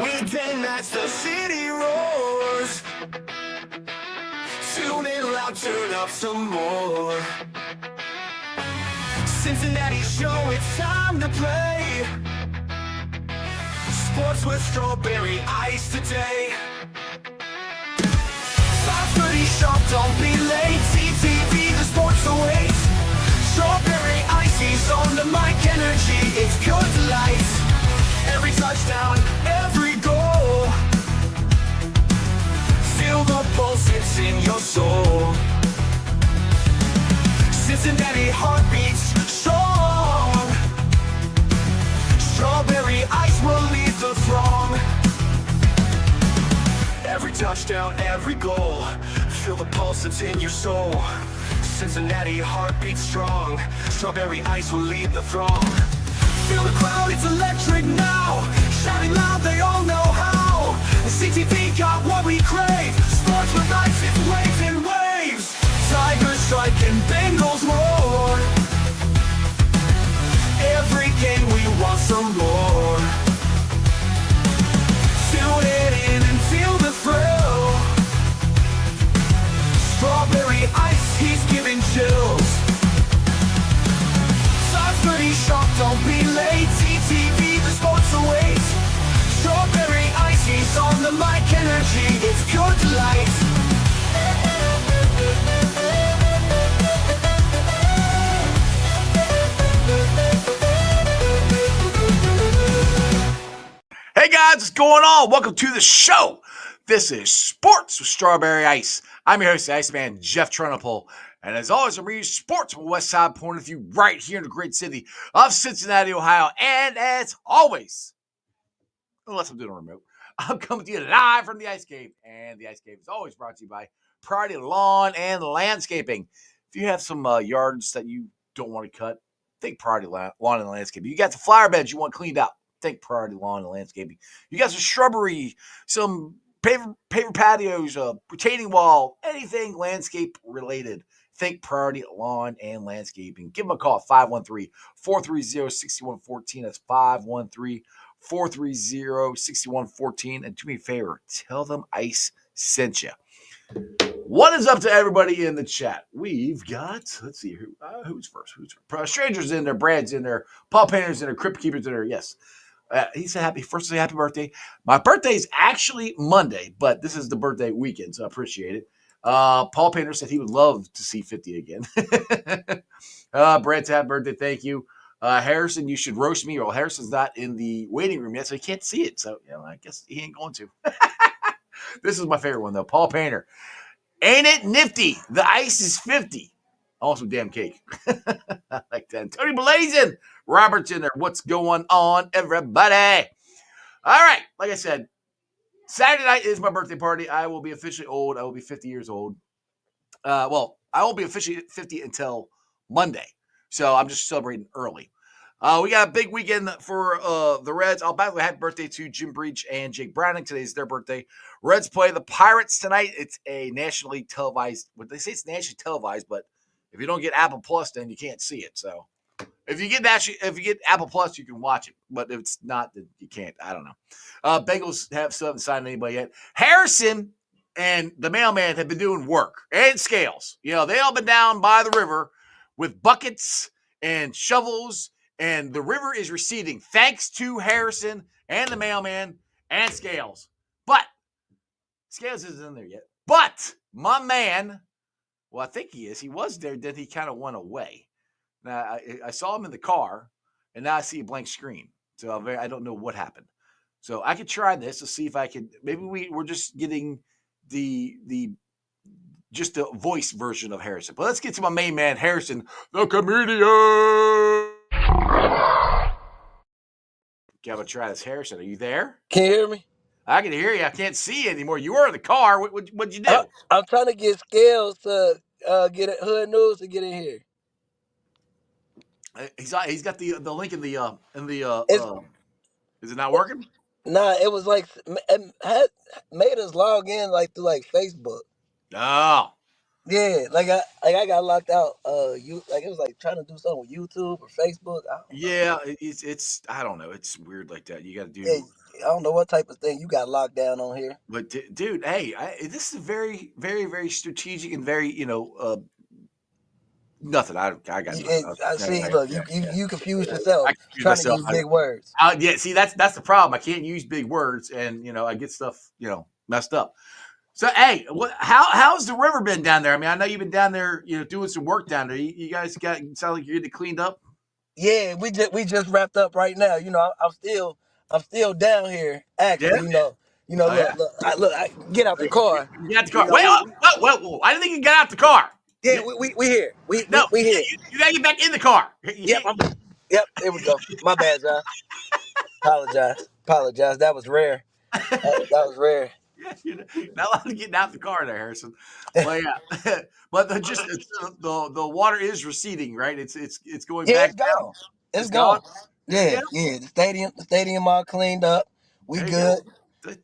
We dance as the city roars. Tune in loud, turn up some more. Cincinnati show, it's time to play. Sports with strawberry ice today. 5:30 sharp, don't be late. CTV, the sports awaits. Strawberry ice, he's on the mic, energy, it's pure delight. Every touchdown, every goal. Feel the pulse, it's in your soul. Cincinnati heartbeats strong. Strawberry ice will lead the throng. Every touchdown, every goal. Feel the pulse, it's in your soul. Cincinnati heartbeats strong. Strawberry ice will lead the throng. Feel the crowd, it's electric now. Shouting loud, they all know how. The CTV got what we crave. Sports with ice, it's waves and waves. Tigers strike and Bengals roar. Every game we want some more. Tune it in and feel the thrill. Strawberry ice, he's giving chills. 5:30 sharp, don't be late. CTV, the sports awaits. Strawberry ice, he's on the mic, energy, it's pure delight. Hey guys, what's going on? Welcome to the show. This is Sports with Strawberry Ice. I'm your host, the Iceman, Jeff Trunapole. And as always, I'm reading sports from a West Side point of view right here in the great city of Cincinnati, Ohio. And as always, unless I'm doing a remote, I'm coming to you live from the Ice Cave. And the Ice Cave is always brought to you by Priority Lawn and Landscaping. If you have some yards that you don't want to cut, think Priority Lawn and Landscaping. You got the flower beds you want cleaned out, think Priority Lawn and Landscaping. You got some shrubbery, some paver patios, retaining wall, anything landscape related. Think Priority Lawn and Landscaping. Give them a call, 513-430-6114. That's 513-430-6114. And do me a favor, tell them Ice sent you. What is up to everybody in the chat? We've got, let's see, who's first? Strangers in there, Brad's in there, Paul Painter's in there, Crypt Keeper's in there, yes. He said happy birthday. My birthday is actually Monday, but this is the birthday weekend, so I appreciate it. Paul Painter said he would love to see 50 again. Brad said happy birthday, thank you. Harrison, you should roast me. Well, Harrison's not in the waiting room yet, so he can't see it. So, I guess he ain't going to. This is my favorite one, though. Paul Painter. Ain't it nifty? The ice is 50. Also, damn cake. I like that. Tony Blazin. Robert's in there. What's going on, everybody? All right. Like I said, Saturday night is my birthday party. I will be officially old. I will be 50 years old. Well, I won't be officially 50 until Monday. So I'm just celebrating early. We got a big weekend for the Reds. I'll by the way, happy birthday to Jim Breach and Jake Browning. Today's their birthday. Reds play the Pirates tonight. It's a nationally televised. Well, they say it's nationally televised, but if you don't get Apple Plus, then you can't see it. So if you get Apple Plus, you can watch it. But if it's not, then you can't. I don't know. Bengals still haven't signed anybody yet. Harrison and the mailman have been doing work and scales. They all been down by the river with buckets and shovels. And the river is receding thanks to Harrison and the mailman and Scales. But Scales isn't in there yet. But my man, well, I think he is. He was there, then he kind of went away. Now, I saw him in the car, and now I see a blank screen. So I don't know what happened. So I could try this to see if I could. Maybe we're just getting the voice version of Harrison. But let's get to my main man, Harrison, the comedian. Got to try this. Harrison, are you there? Can you hear me? I can hear you. I can't see you anymore. You were in the car. What'd you do? I'm trying to get Scales to get Hood News to get in here. He's got the link in the is it not working? Nah, it was like it had made us log in like through like Facebook. Oh. Yeah, like I got locked out. It was like trying to do something with YouTube or Facebook. Yeah, it's I don't know. It's weird like that. You got to do. Yeah, I don't know what type of thing you got locked down on here. But dude, hey, this is very, very, very strategic and very, nothing. I got nothing. I see. Look, you confused yourself I confuse trying to myself. use big words. Yeah, see, that's the problem. I can't use big words, and I get stuff, messed up. So, hey, how's the river been down there? I mean, I know you've been down there, doing some work down there. You guys sound like you're getting it cleaned up. Yeah, we just wrapped up right now. I'm still down here Yeah. actually. Oh yeah. Look, get out the car. You got the car. Wait, whoa! I didn't think you got out the car. Yeah, we here. No, We here. you gotta get back in the car. Yep, yep. There we go. My bad, Josh. Apologize. That was rare. That was rare. Yeah, you're not allowed to get out the car there, Harrison. Well, yeah, but the water is receding, right? It's going Yeah, back it's down. gone. It's It's gone. gone. Yeah, Yeah, yeah. The stadium all cleaned up. We there you good. go.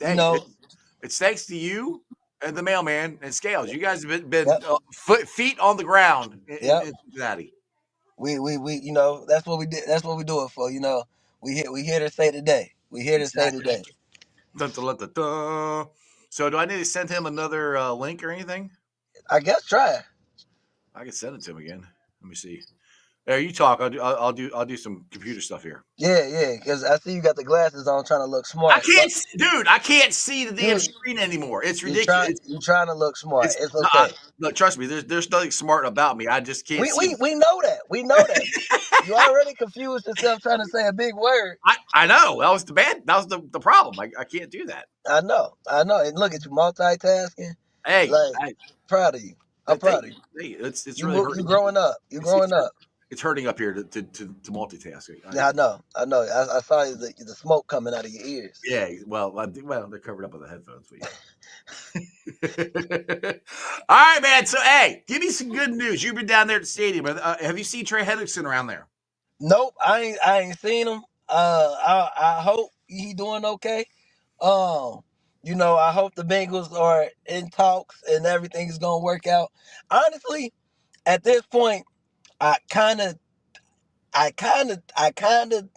You Hey, know. it's thanks to you and the mailman and Scales. You guys have been Yep. feet on the ground Yep. in Cincinnati. We. That's what we did. That's what we do it for. We here to say today. We here to say Exactly. today. Dun, dun, dun, dun, dun. So, do I need to send him another link or anything? I guess try. I can send it to him again. Let me see. There, you talk. I'll do some computer stuff here. Yeah. Because I see you got the glasses on, trying to look I smart. can't, dude. I can't see the damn You screen anymore. It's you try. ridiculous. You trying to look smart. It's It's no, okay. look. Trust me. There's nothing smart about me. I just can't We see. we we know that. We know that. You already confused yourself trying to say a big word. I know that was the bad. That was the problem. I can't do that. I know. And look at you multitasking. Hey, Like, proud of you. I'm thank proud of you. you. Hey, it's You really you hurting. growing up. You It's, it's growing up. it's hurting up here to multitask. Yeah, I know. I know. I saw the smoke coming out of your ears. Yeah, well, they're covered up with the headphones. But all right, man. So, hey, give me some good news. You've been down there at the stadium. Have you seen Trey Hendrickson around there? Nope, I ain't seen him. I hope he doing okay. Um, I hope the Bengals are in talks and everything is gonna work out. Honestly, at this point, I kind of, I kind of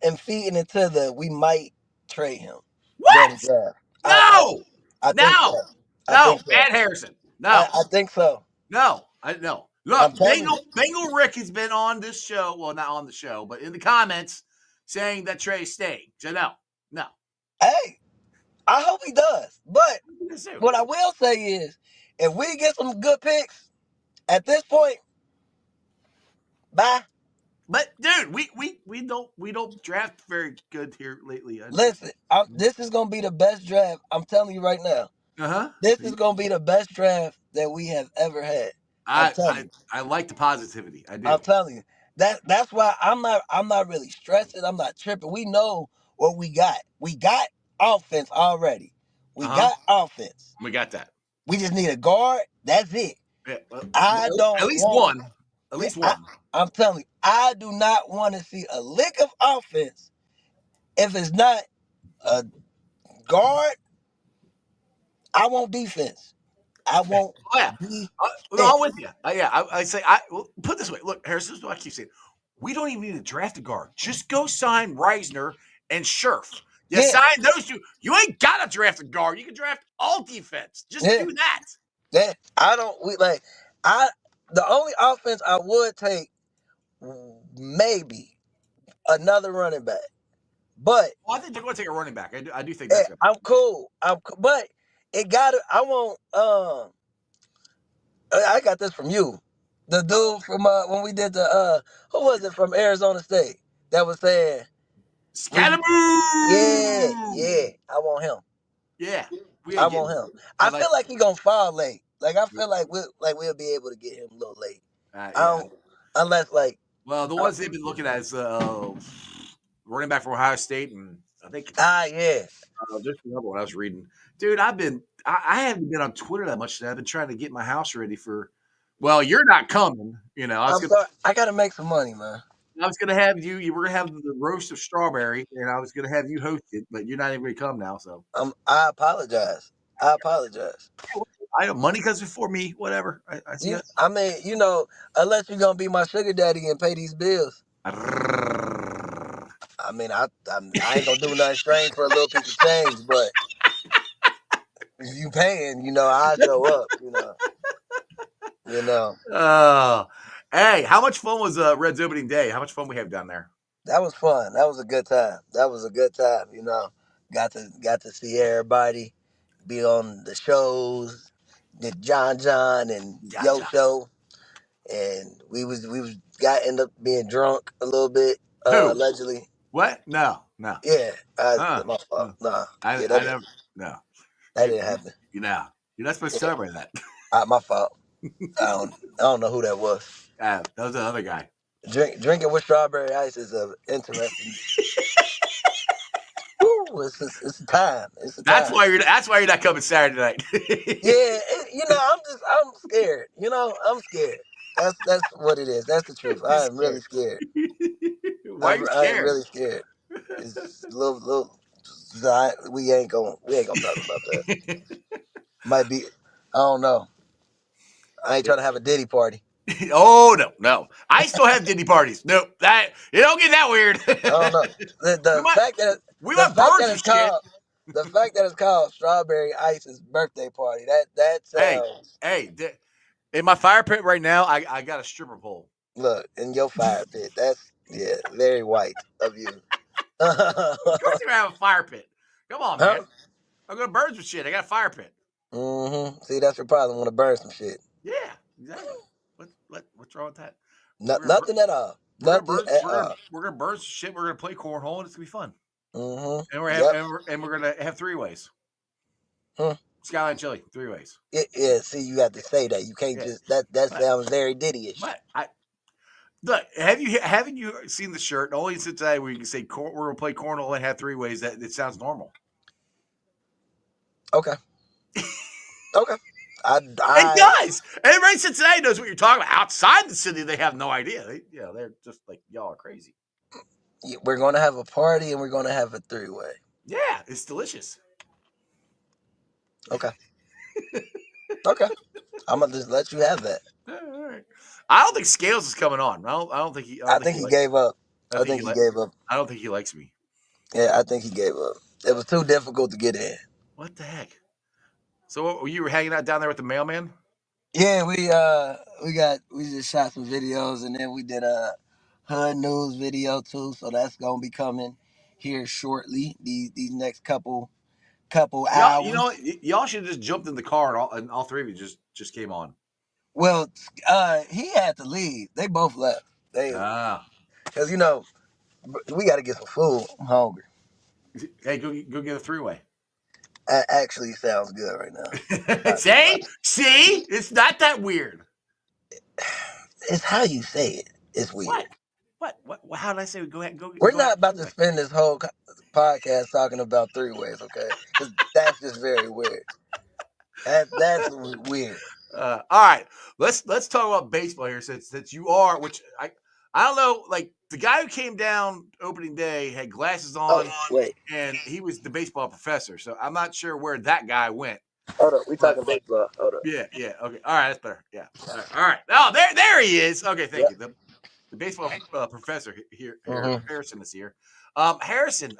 am feeding into the we might trade him during the What? draft. I No, I think so. no, I think so. Matt Harrison. I, No, I think so. no, I no. I'm Look, telling you. Bengal Rick has been on this show. Well, not on the show, but in the comments saying that Trey's staying. So no. Hey, I hope he does. But Yes, sir. what I will say is, if we get some good picks at this point, bye. But dude, we don't draft very good here lately. Listen, this is gonna be the best draft. I'm telling you right now. Uh-huh. This is gonna be the best draft that we have ever had. I'm I, telling I you. I like the positivity. I I'm do. telling you. That's why I'm not really stressing. I'm not tripping. We know what we got. We got offense already. We Uh-huh. got offense. We got that. We just need a guard. That's it. Yeah, well, I don't at least want. one. At Yeah, least one. I'm telling you, I do not want to see a lick of offense if it's not a guard. I want defense. I want Oh yeah. defense. No, I'm with you. Yeah, I say put it this way. Look, Harris, this is what I keep saying. We don't even need to draft a guard. Just go sign Reisner and Scherf. You Yeah, sign those two. You ain't got to draft a guard. You can draft all defense. Just yeah, do that. yeah. I don't. We like. I The only offense I would take maybe another running back, but Well, I think they're going to take a running back. I do think that's going I'm cool. But it got to. I want. I got this from you. The dude from when we did the who was it from Arizona State that was saying to we yeah, Scaramouche. yeah, I want him. Yeah, we I ain't getting want him. him. I I like. feel like he gonna fall late. Like I feel like we'll be able to get him a little late. I Yeah. don't unless like Well, the ones they've been looking at is running back from Ohio State, and I think yeah. there's another one I was reading. Dude, I haven't been on Twitter that much today. I've been trying to get my house ready for. Well, you're not coming. I'm sorry. I gotta make some money, man. I was gonna have you. You were gonna have the roast of strawberry, and I was gonna have you host it, but you're not even gonna come now. So I apologize. I apologize. I don't money comes before me. Whatever. I see it. I mean, unless you're gonna be my sugar daddy and pay these bills. I mean, I ain't gonna do nothing strange for a little piece of change, but if you paying, I show up. You know. Oh, hey, how much fun was Red's opening day? How much fun we have down there? That was fun. That was a good time. Got to see everybody, be on the shows, the John and Yeah, Yo yeah. show, and we was got end up being drunk a little bit, Who? allegedly. What? No, no. Yeah, my fault. No. Nah, I yeah, I never. No. that You didn't happen. you know you're not supposed to Yeah, celebrate that. my fault. I don't know who that was. That was the other guy. Drinking with strawberry ice is a interesting. Woo, it's a time. It's a That's time. why you're not coming Saturday night. Yeah, I'm scared. I'm scared. That's what it is. That's the truth. You're I am really scared. scared. Why are you I am scared? really scared. It's a little. We ain't gonna talk about that. Might be. I don't know. I ain't trying to have a Diddy party. Oh no. I still have Disney parties. No, that you don't get that weird. I don't know. The, we the might fact that we the might fact burn that some it's shit. called the fact that it's called Strawberry Ice's birthday party. That Hey, sounds. hey, in my fire pit right now, I got a stripper pole. Look in your fire pit. That's very white of you. Of course, you're gonna have a fire pit. Come on, Huh? man. I'm gonna burn some shit. I got a fire pit. See, that's your problem. Want to burn some shit. Yeah, exactly. What's wrong with that? No, We're gonna nothing at all. we're gonna Nothing burn at we're gonna all. we're gonna burn some shit. We're gonna play cornhole, and it's gonna be fun. And Yep. we're gonna have three ways. Hmm. Skyline chili, three ways. Yeah. See, you have to say that. You can't Yeah, just that but sounds very Diddy-ish. I look. Haven't you seen the shirt? Only since today where you can say we're gonna play cornhole and have three ways. That it sounds normal. Okay. Okay. It I does. Everybody in Cincinnati knows what you're talking about. Outside the city, they have no idea. They're just like y'all are crazy. we're gonna have a party and we're gonna have a three-way. Yeah, it's delicious. Okay. Okay. I'm gonna just let you have that. All right. I don't think Scales is coming on. I don't think he. I don't I think think he he like. gave up. I I think think he he like. gave up. I don't think he likes me. Yeah, I think he gave up. It was too difficult to get in. What the heck? So you were hanging out down there with the mailman? Yeah, we just shot some videos and then we did a hood news video too. So that's gonna be coming here shortly. These next couple Y'all, you hours. know, y'all should have just jumped in the car and all three of you just came on. Well, he had to leave. They both left. Ah, Cause we got to get some food. I'm hungry. hey, go get a three way. That actually sounds good right now. Not gonna lie. See, it's not that weird. It's how you say it. It's What? weird. What? How did I say? Go ahead, We're go ahead. not about to spend this whole podcast talking about three ways, okay? Because that's just very weird. That's weird. All right, let's talk about baseball here since you are, which I don't know, like the guy who came down opening day had glasses Oh, on wait. and he was the baseball professor, so I'm not sure where that guy went, Hold up. We but talking baseball. Hold up. yeah, okay, all right, that's better, yeah, all right. Oh, there he is. Okay, thank Yep. you. The baseball professor here, Mm-hmm. Harrison is here. Harrison,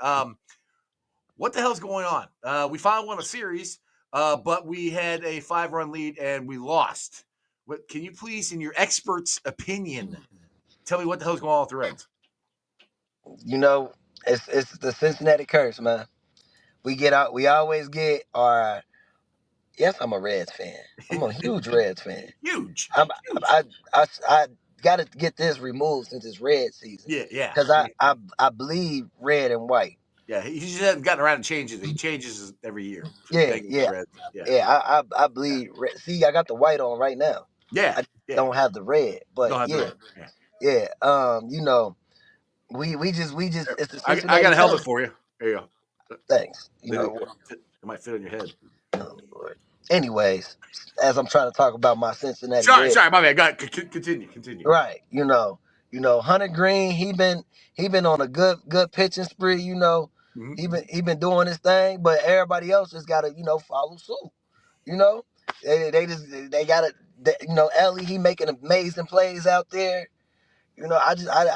what the hell's going on? We finally won a series, but we had a 5-run lead and we lost. What can you please, in your expert's opinion, tell me what the hell's going on with the Reds? It's the Cincinnati curse, man. We get out. We always get our. Yes, I'm a Reds fan. I'm a huge Reds fan. Huge, I'm, huge. I got to get this removed since it's red season. Yeah. Because I bleed red and white. Yeah, he just hasn't gotten around to changes. He changes every year. Yeah, Bengals, yeah, Reds. Yeah. yeah. I bleed red. See, I got the white on right now. Yeah. I Yeah. don't have the red, but Don't have the yeah, red. Yeah. yeah. We just it's the I Cincinnati got a helmet curse. for you. There you go. Thanks. It might fit on your head. Oh, Lord. Anyways, as I'm trying to talk about my Cincinnati Sorry, Reds, my bad. Go ahead. Continue. right? Hunter Green, he been on a good pitching spree. Mhm. He been doing his thing, but everybody else just gotta follow suit. You know, they gotta Ellie, he making amazing plays out there. I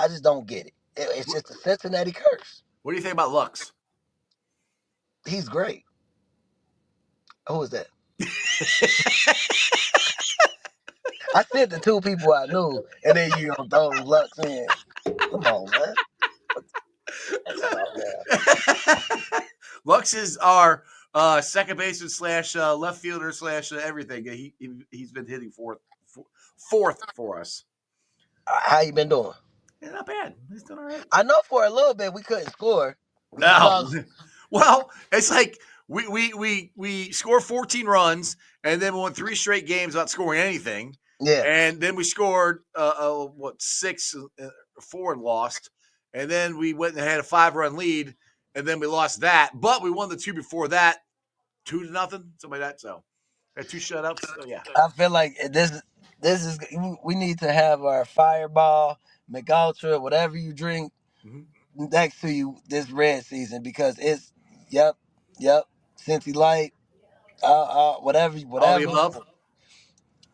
just don't get it. It's just a Cincinnati curse. What do you think about Lux? He's great. Who is that? I said the two people I knew, and then you gonna throw Lux in. Come on, man. That's about now. Lux is our second baseman slash left fielder slash everything. He's been hitting fourth for us. How you been doing? Yeah, not bad. He's done all right. I know for a little bit we couldn't score. We No, lost. well, it's like we score 14 runs, and then we won 3 straight games without scoring anything. Yeah. And then we scored 6, 4 and lost, and then we went and had a 5-run lead, and then we lost that. But we won the 2 before that, 2-0, something like that. So had 2 shutouts. So yeah, I feel like this is we need to have our Fireball, McUltra, whatever you drink next to you this red season because it's yep, Cincy Light, whatever, all the above.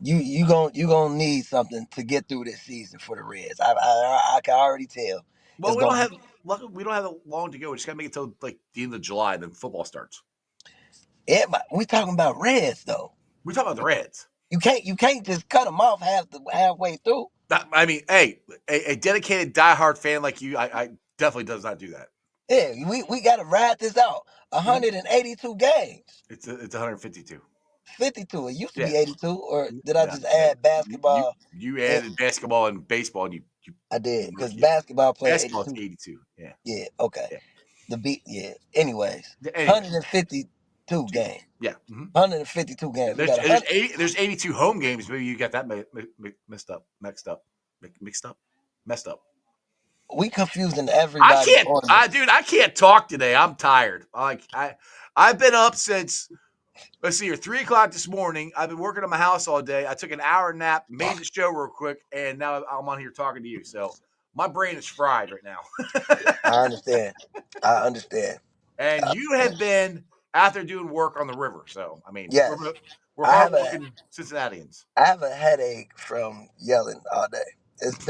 you gonna need something to get through this season for the Reds. I can already tell. Well, we don't have long to go. We just gotta make it till like the end of July, then football starts. We talking about Reds though. We talk about the Reds. You can't just cut them off halfway through. I mean, hey, a dedicated diehard fan like you, I definitely does not do that. Yeah, we got to ride this out. 182 games. It's 152. 52. It used to be Yeah. 82, or did I Yeah. just add basketball? You added basketball and baseball, and you I did because yeah. basketball played Basketball is 82. 82. Yeah. Yeah. Okay. Yeah. The beat. Yeah. Anyways, Anyway. 152 games. Yeah. 152 games. There's 82 home games. Maybe you got that messed up. We confusing everybody. I can't talk today. I'm tired. I've been up since, let's see here, 3:00 this morning. I've been working on my house all day. I took an hour nap, made the show real quick, and now I'm on here talking to you. So my brain is fried right now. I understand. And you have been out there doing work on the river. So I mean, yes. we're hardworking Cincinnatians. I have a headache from yelling all day. It's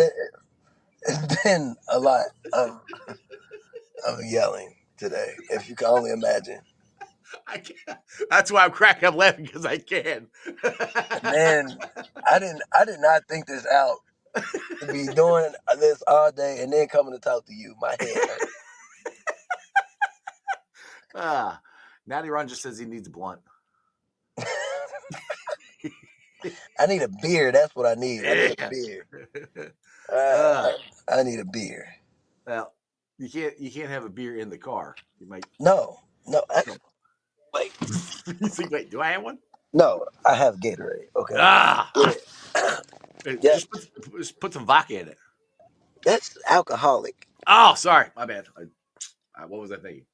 been a lot of yelling today, if you can only imagine. I can't. That's why I'm cracking up laughing because I can. Man, I did not think this out. To be doing this all day and then coming to talk to you, my head hurt. Natty Ron just says he needs a blunt. I need a beer. That's what I need. I need a beer. I need a beer. Well, you can't have a beer in the car. You might. No. Wait. You think? Wait, do I have one? No, I have Gatorade. Okay. Yeah. Just put some vodka in it. That's alcoholic. Oh, sorry, my bad. What was I thinking?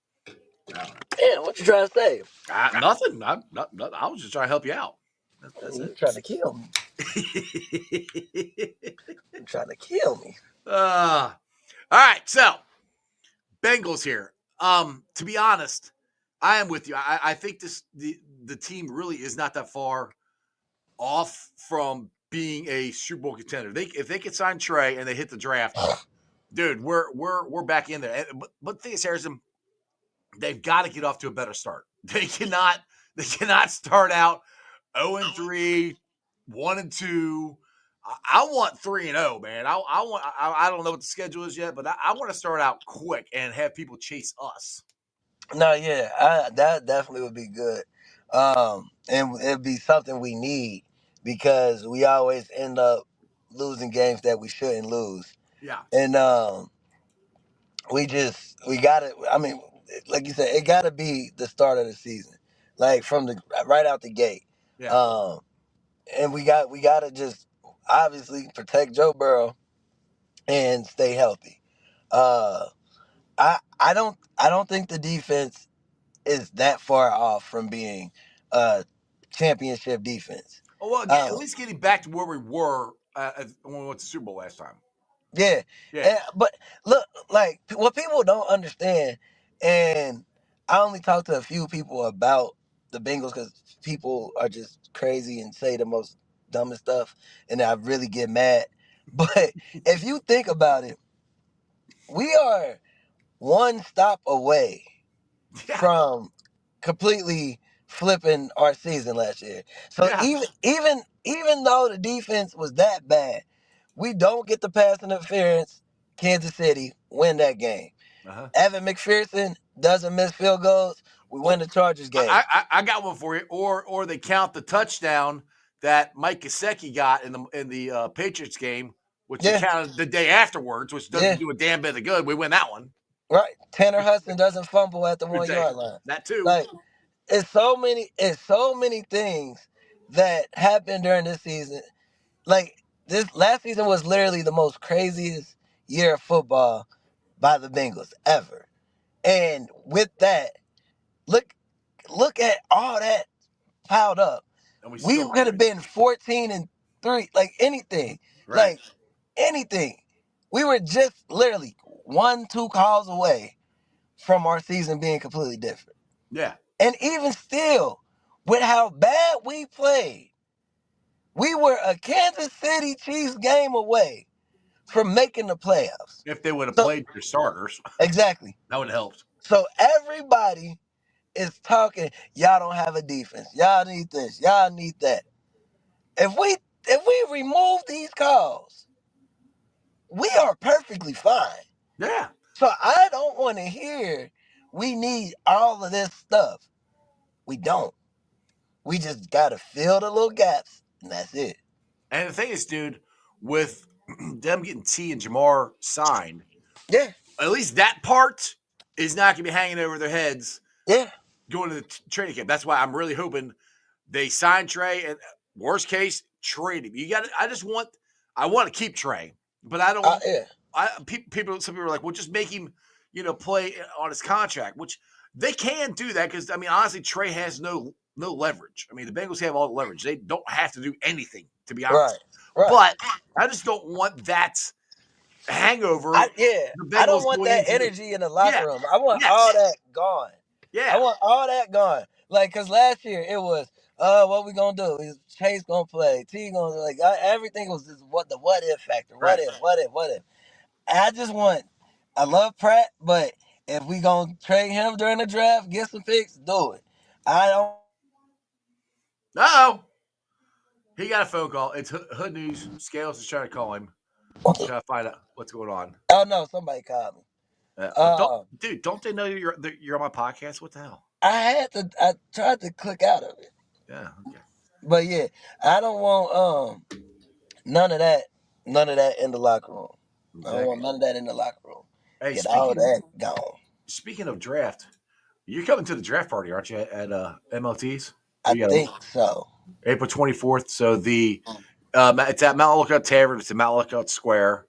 Damn, what you trying to say? Nothing. I was just trying to help you out. That's You're it. trying to kill me. You're trying to kill me. All right, so Bengals here. To be honest, I am with you. I think the team really is not that far off from being a Super Bowl contender. If they could sign Trey and they hit the draft, dude, we're back in there. But the thing is, Harrison, they've got to get off to a better start. They cannot start out 0-3, 1-2. I want 3-0, man. I don't know what the schedule is yet, but I want to start out quick and have people chase us. No, yeah, that definitely would be good. And it'd be something we need because we always end up losing games that we shouldn't lose. Yeah. And we got to, I mean, like you said, it got to be the start of the season, like from the right out the gate. Yeah. And we got to just obviously protect Joe Burrow and stay healthy. I don't think the defense is that far off from being a championship defense. Oh, well, again, at least getting back to where we were when we went to the Super Bowl last time. Yeah. But look, like what people don't understand, and I only talk to a few people about the Bengals because people are just crazy and say the most dumbest stuff, and I really get mad. But if you think about it, we are one stop away Yeah, from completely flipping our season last year. So yeah. even though the defense was that bad, we don't get the pass interference. Kansas City win that game. Uh-huh. Evan McPherson doesn't miss field goals. We Or win the Chargers game. I got one for you. Or they count the touchdown that Mike Gesicki got in the Patriots game, which they Yeah, counted the day afterwards, which yeah, doesn't do a damn bit of good. We win that one. right. Tanner Hudson doesn't fumble at the 1 yard line. That too. Like it's so many things that happened during this season. Like this last season was literally the most craziest year of football by the Bengals ever. And with that, look at all that piled up. And we We still could have been 14-3, like anything. right. Like anything. We were just literally 1, 2 calls away from our season being completely different. Yeah. And even still, with how bad we played, we were a Kansas City Chiefs game away from making the playoffs. If they would have So played their starters, exactly. that would have helped. So everybody is talking, y'all don't have a defense. Y'all need this. Y'all need that. If we remove these calls, we are perfectly fine. Yeah. So I don't want to hear we need all of this stuff. We don't. We just gotta fill the little gaps, and that's it. And the thing is, dude, with them getting T and Jamar signed, Yeah, at least that part is not going to be hanging over their heads yeah. going to the training camp. That's why I'm really hoping they sign Trey, and worst case, trade him. You got. I want to keep Trey, but I don't. Yeah. Some people are like, well, just make him, play on his contract, which they can do that because I mean, honestly, Trey has no leverage. I mean, the Bengals have all the leverage. They don't have to do anything, to be Right. honest. Right. But I just don't want that hangover. The I don't Bengals want going that into the energy in the yeah, locker room. I want all yes, that gone. I yeah, want all that gone. Like, cause last year it was, what we gonna do? Is Chase gonna play? T gonna everything was just what if factor? right. What if? I just want. I love Pratt, but if we gonna trade him during the draft, get some picks, do it. I don't. Oh, he got a phone call. It's Hood News. Scales is trying to call him, trying to find out what's going on. Oh no, somebody called me. Don't, Uh, dude, don't they know you're on my podcast? What the hell? I tried to click out of it, Yeah, okay, but yeah, I don't want none of that, in the locker room. I don't want exactly. none of that in the locker room. Hey, Get all that gone. speaking of draft, you're coming to the draft party, aren't you? At MLTs, I we got think so. April 24th. So it's at Mount Lookout Tavern. It's at Mount Lookout Square.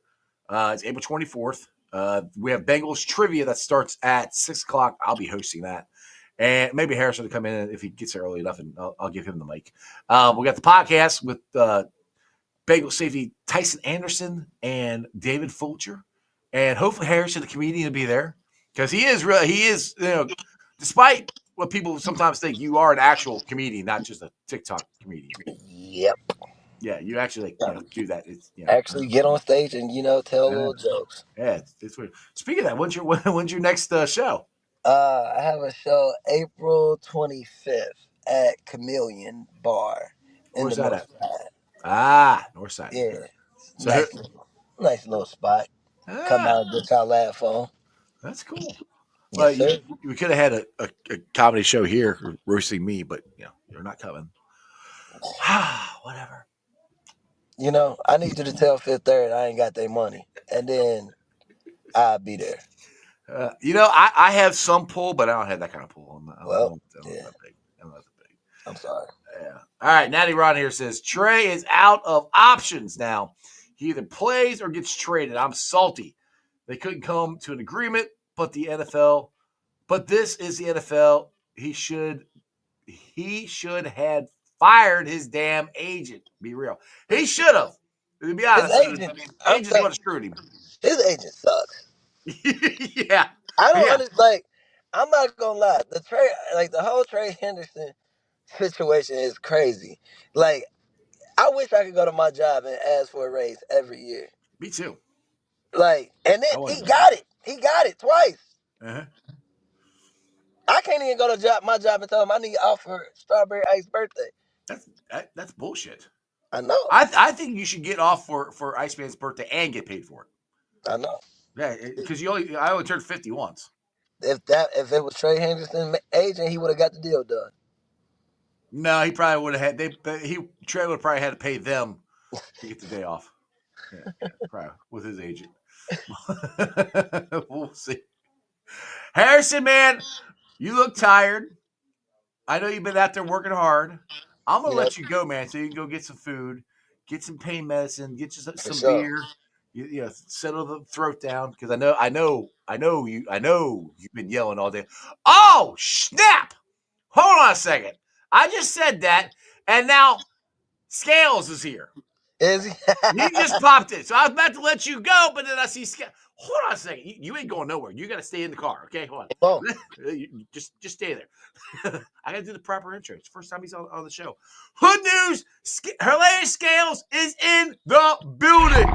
It's April 24th. We have Bengals trivia that starts at 6 o'clock. I'll be hosting that. And maybe Harrison will come in if he gets there early enough, and I'll give him the mic. We got the podcast with Bengal safety Tyson Anderson and David Fulcher. And hopefully Harrison, the comedian, will be there. Because he is, despite what people sometimes think, you are an actual comedian, not just a TikTok comedian. Yep. Yeah, you actually do that. It's Actually, get on stage and tell little jokes. yeah, it's weird. Speaking of that, when's your next show? I have a show April 25th at Chameleon Bar in Where's the that North at? Side. North side. Yeah, So who, nice little spot. Come ah, out and get y'all laugh on. that's cool. Well, Yes, sir. we could have had a comedy show here roasting me, but you're not coming. Whatever. I need you to tell Fifth Third I ain't got their money, and then I'll be there. I have some pull, but I don't have that kind of pull. I'm Well, not yeah, that big. I'm not that big. I'm sorry. Yeah. All right. Natty Ron here says Trey is out of options now. He either plays or gets traded. I'm salty. They couldn't come to an agreement, but the NFL. But this is the NFL. He should have fired his damn agent. Be real. He should have. To be His honest, agent, I'm agent's sorry, going to screw him. his agent sucks. Yeah. I don't Yeah. understand. I'm not gonna lie. The whole Trey Henderson situation is crazy. Like, I wish I could go to my job and ask for a raise every year. Me too. Like, and then I want he to. got it. He got it twice. Uh-huh. I can't even go to my job and tell them I need off for Strawberry Ice birthday. That's bullshit. I know. I think you should get off for Iceman's birthday and get paid for it. I know. Yeah, because I only turned 50 once. If it was Trey Henderson agent, he would have got the deal done. No, he probably would have had Trey would have probably had to pay them to get the day off. Yeah, probably with his agent. We'll see. Harrison, man, you look tired. I know you've been out there working hard. I'm gonna Yep, let you go, man, so you can go get some food, get some pain medicine, get you for some sure. beer. Settle the throat down because I know you've been yelling all day. Oh snap! Hold on a second. I just said that, and now Scales is here. Is he? He just popped it, so I was about to let you go, but then I see Scales. Hold on a second. You ain't going nowhere. You got to stay in the car, okay? Hold Oh, on. Just stay there. I got to do the proper intro. It's the first time he's on the show. Hood News, Hilarious Scales is in the building.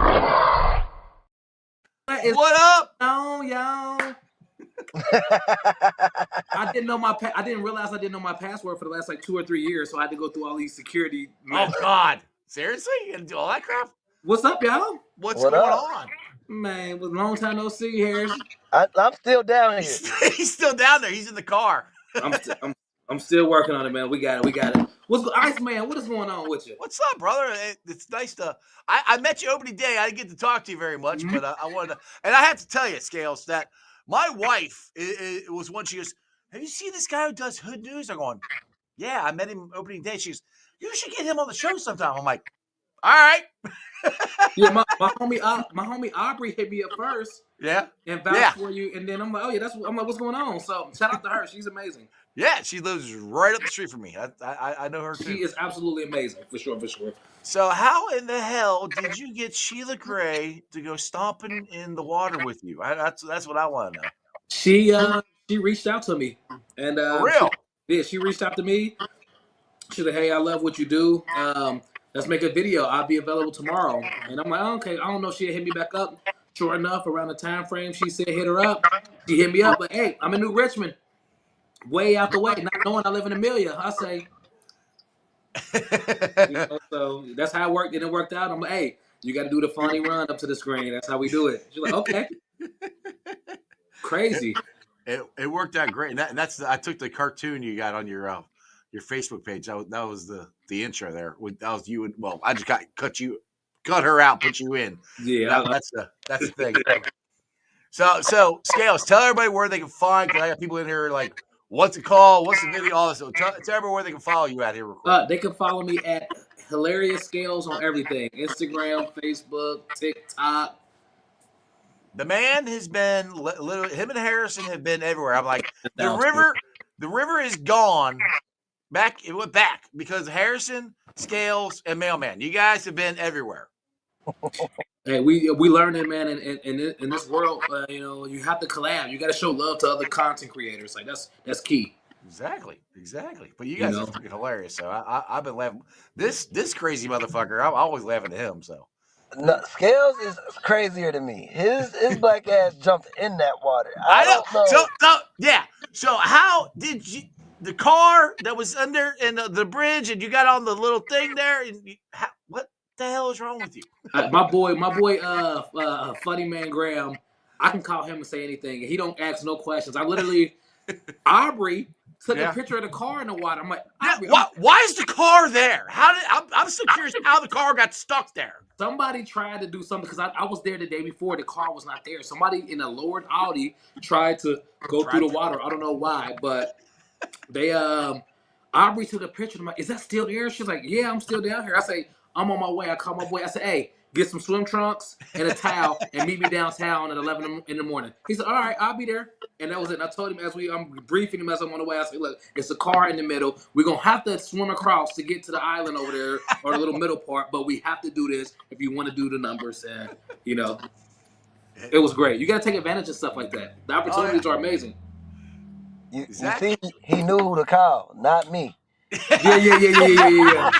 What up? Yo. I didn't realize I didn't know my password for the last like 2 or 3 years, so I had to go through all these security. Oh, God. Seriously? You got to do all that crap? What's up, y'all? What's What going up? on? Man, was long time no see, Harris. I'm still down here. He's still down there. He's in the car. I'm still working on it, man. We got it. Iceman? What is going on with you? What's up, brother? It's nice to. I met you opening day. I didn't get to talk to you very much, but I wanted to. And I have to tell you, Scales, that my wife it was one. She goes, "Have you seen this guy who does Hood News?" I'm going, "Yeah, I met him opening day." She goes, "You should get him on the show sometime." I'm like, "All right." Yeah, my homie Aubrey hit me up first Yeah. and vouched for you, and then I'm like, oh yeah, I'm like, what's going on? So shout out to her. She's amazing. Yeah, she lives right up the street from me. I know her too. She is absolutely amazing, for sure. So how in the hell did you get Sheila Gray to go stomping in the water with you? That's what I want to know. She reached out to me, and For real? she reached out to me. She said, "Hey, I love what you do. Let's make a video. I'll be available tomorrow." And I'm like, oh, "Okay." I don't know if she hit me back up. Sure enough, around the time frame she said hit her up, she hit me up. But hey, I'm in New Richmond, way out the way, not knowing I live in Amelia. I say, so that's how it worked. And it worked out. I'm like, "Hey, you got to do the funny run up to the screen. That's how we do it." She's like, "Okay." Crazy. It worked out great, and that's I took the cartoon you got on your Facebook page. That was the intro there. That was you and I just cut her out, put you in. Yeah, that's the thing. So Scales, tell everybody where they can find. Because I got people in here like, what's the call, what's the video, all this. So tell everybody where they can follow you at here real quick. they can follow me at Hilarious Scales on everything: Instagram, Facebook, TikTok. The man has been literally. Him and Harrison have been everywhere. I'm like, the river is gone. It went back because Harrison, Scales, and Mailman. You guys have been everywhere. Hey, we learning, man, in this world, you have to collab. You got to show love to other content creators. Like that's key. Exactly. But you guys are freaking hilarious. So I've been laughing. This crazy motherfucker. I'm always laughing at him. So No, Scales is crazier than me. His black ass jumped in that water. I don't know. So how did you? The car that was under in the bridge, and you got on the little thing there. And what the hell is wrong with you? My boy, Funny Man Graham. I can call him and say anything. He don't ask no questions. I literally, Aubrey took a picture of the car in the water. I'm like, Aubrey, why is the car there? I'm still curious how the car got stuck there. Somebody tried to do something because I was there the day before. The car was not there. Somebody in a lowered Audi tried to go through the water. I don't know why, but they Aubrey took a picture. I'm like, is that still there? She's like, yeah, I'm still down here. I say, I'm on my way. I call my boy. I said, hey, get some swim trunks and a towel and meet me downtown at 11 in the morning. He said, all right, I'll be there. And that was it. And I told him I'm briefing him as I'm on the way. I said, look, it's a car in the middle. We're going to have to swim across to get to the island over there or the little middle part, but we have to do this if you want to do the numbers. And, it was great. You got to take advantage of stuff like that. The opportunities are amazing. You see, he knew who to call, not me. Yeah.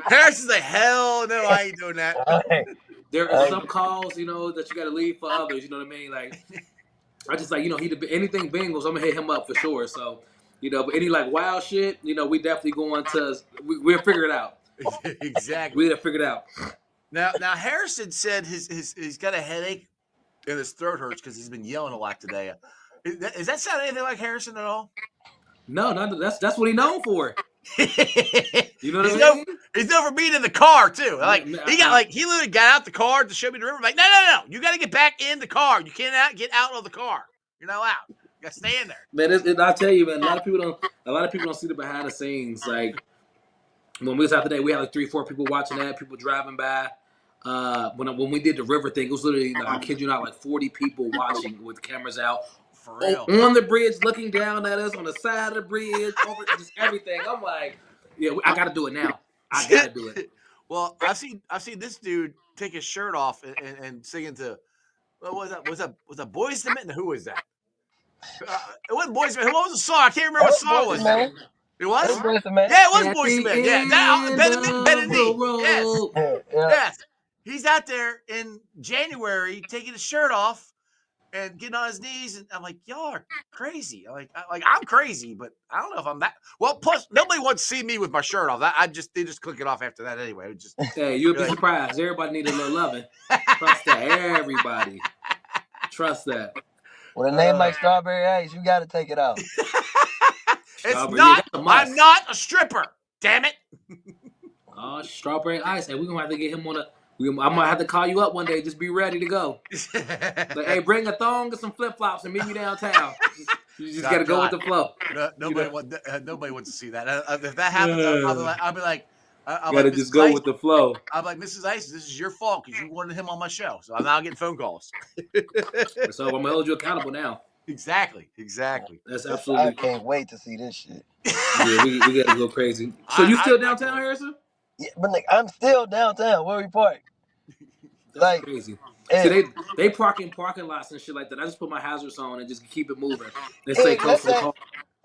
Harrison's like, hell no, I ain't doing that. There are some calls, that you got to leave for others. You know what I mean? Like, I just like anything Bengals, I'm gonna hit him up for sure. So, but any like wild shit, we definitely going to we'll figure it out. Exactly. We'll figure it out. Now Harrison said he's got a headache and his throat hurts because he's been yelling a lot today. Does that sound anything like Harrison at all? No, that's what he's known for. You know what he's I mean? He's known for being in the car too. Like Man, he literally got out the car to show me the river. I'm like, no, you got to get back in the car. You can't get out of the car. You're not allowed. You got to stay in there. Man, I tell you, man, a lot of people don't see the behind the scenes. Like when we was out today, we had like 3-4 people watching that, people driving by. When we did the river thing, it was literally, I kid you not, like 40 people watching with cameras out. For real. On the bridge, looking down at us, on the side of the bridge, over just everything. I'm like, yeah, I got to do it now. I got to do it. Well, I've seen this dude take his shirt off and sing into what was that? Was that Boys to Men? Who was that? It wasn't Boys to Men. What was the song? I can't remember what song it was. Man. It was? It was Boys to Men. Yeah, it was At Boys to the Men. Yeah, Ben and me. Yes. Yeah. Yes. He's out there in January taking his shirt off and getting on his knees, and I'm like, y'all are crazy. I'm crazy, but I don't know if I'm that. Well, plus nobody wants to see me with my shirt off. They just click it off after that anyway. It just Hey, you'll be surprised. Everybody need a little loving. Trust that. Everybody. Trust that. With a name like Strawberry Ice, you got to take it out. It's not. I'm not a stripper. Damn it. Strawberry Ice. Hey, we're gonna have to get him on I might have to call you up one day. Just be ready to go. Like, hey, bring a thong and some flip flops and meet me downtown. You just gotta go with the flow. Nobody wants to see that. If that happens, I'll be like, gotta just go with the flow. I'm like, Mrs. Ice, this is your fault because you wanted him on my show. So I'm now getting phone calls. So I'm gonna hold you accountable now. Exactly. That's absolutely. I can't wait to see this shit. Yeah, we gotta go crazy. So you still downtown, Harrison? Yeah, but I'm still downtown. Where we park? That's crazy. See, they park in parking lots and shit like that. I just put my hazards on and just keep it moving. They say close to the car.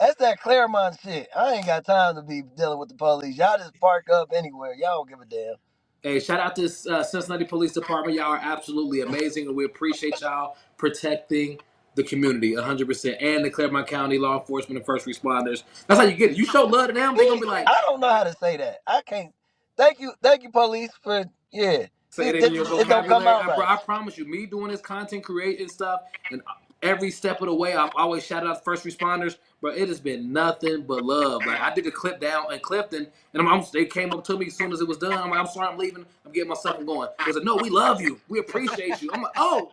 That's that Claremont shit. I ain't got time to be dealing with the police. Y'all just park up anywhere. Y'all don't give a damn. Hey, shout out to Cincinnati Police Department. Y'all are absolutely amazing, and we appreciate y'all protecting the community 100%, and the Claremont County law enforcement and first responders. That's how you get it. You show love to them, they're gonna be like, I don't know how to say that. I can't. Thank you, police, for say it in your vocabulary. It don't come out right. I promise you, me doing this content creating stuff, and every step of the way, I've always shouted out first responders. But it has been nothing but love. Like I did a clip down in Clifton, and they came up to me as soon as it was done. I'm like, I'm sorry, I'm leaving. I'm getting myself going. They said, no, we love you. We appreciate you. I'm like, oh.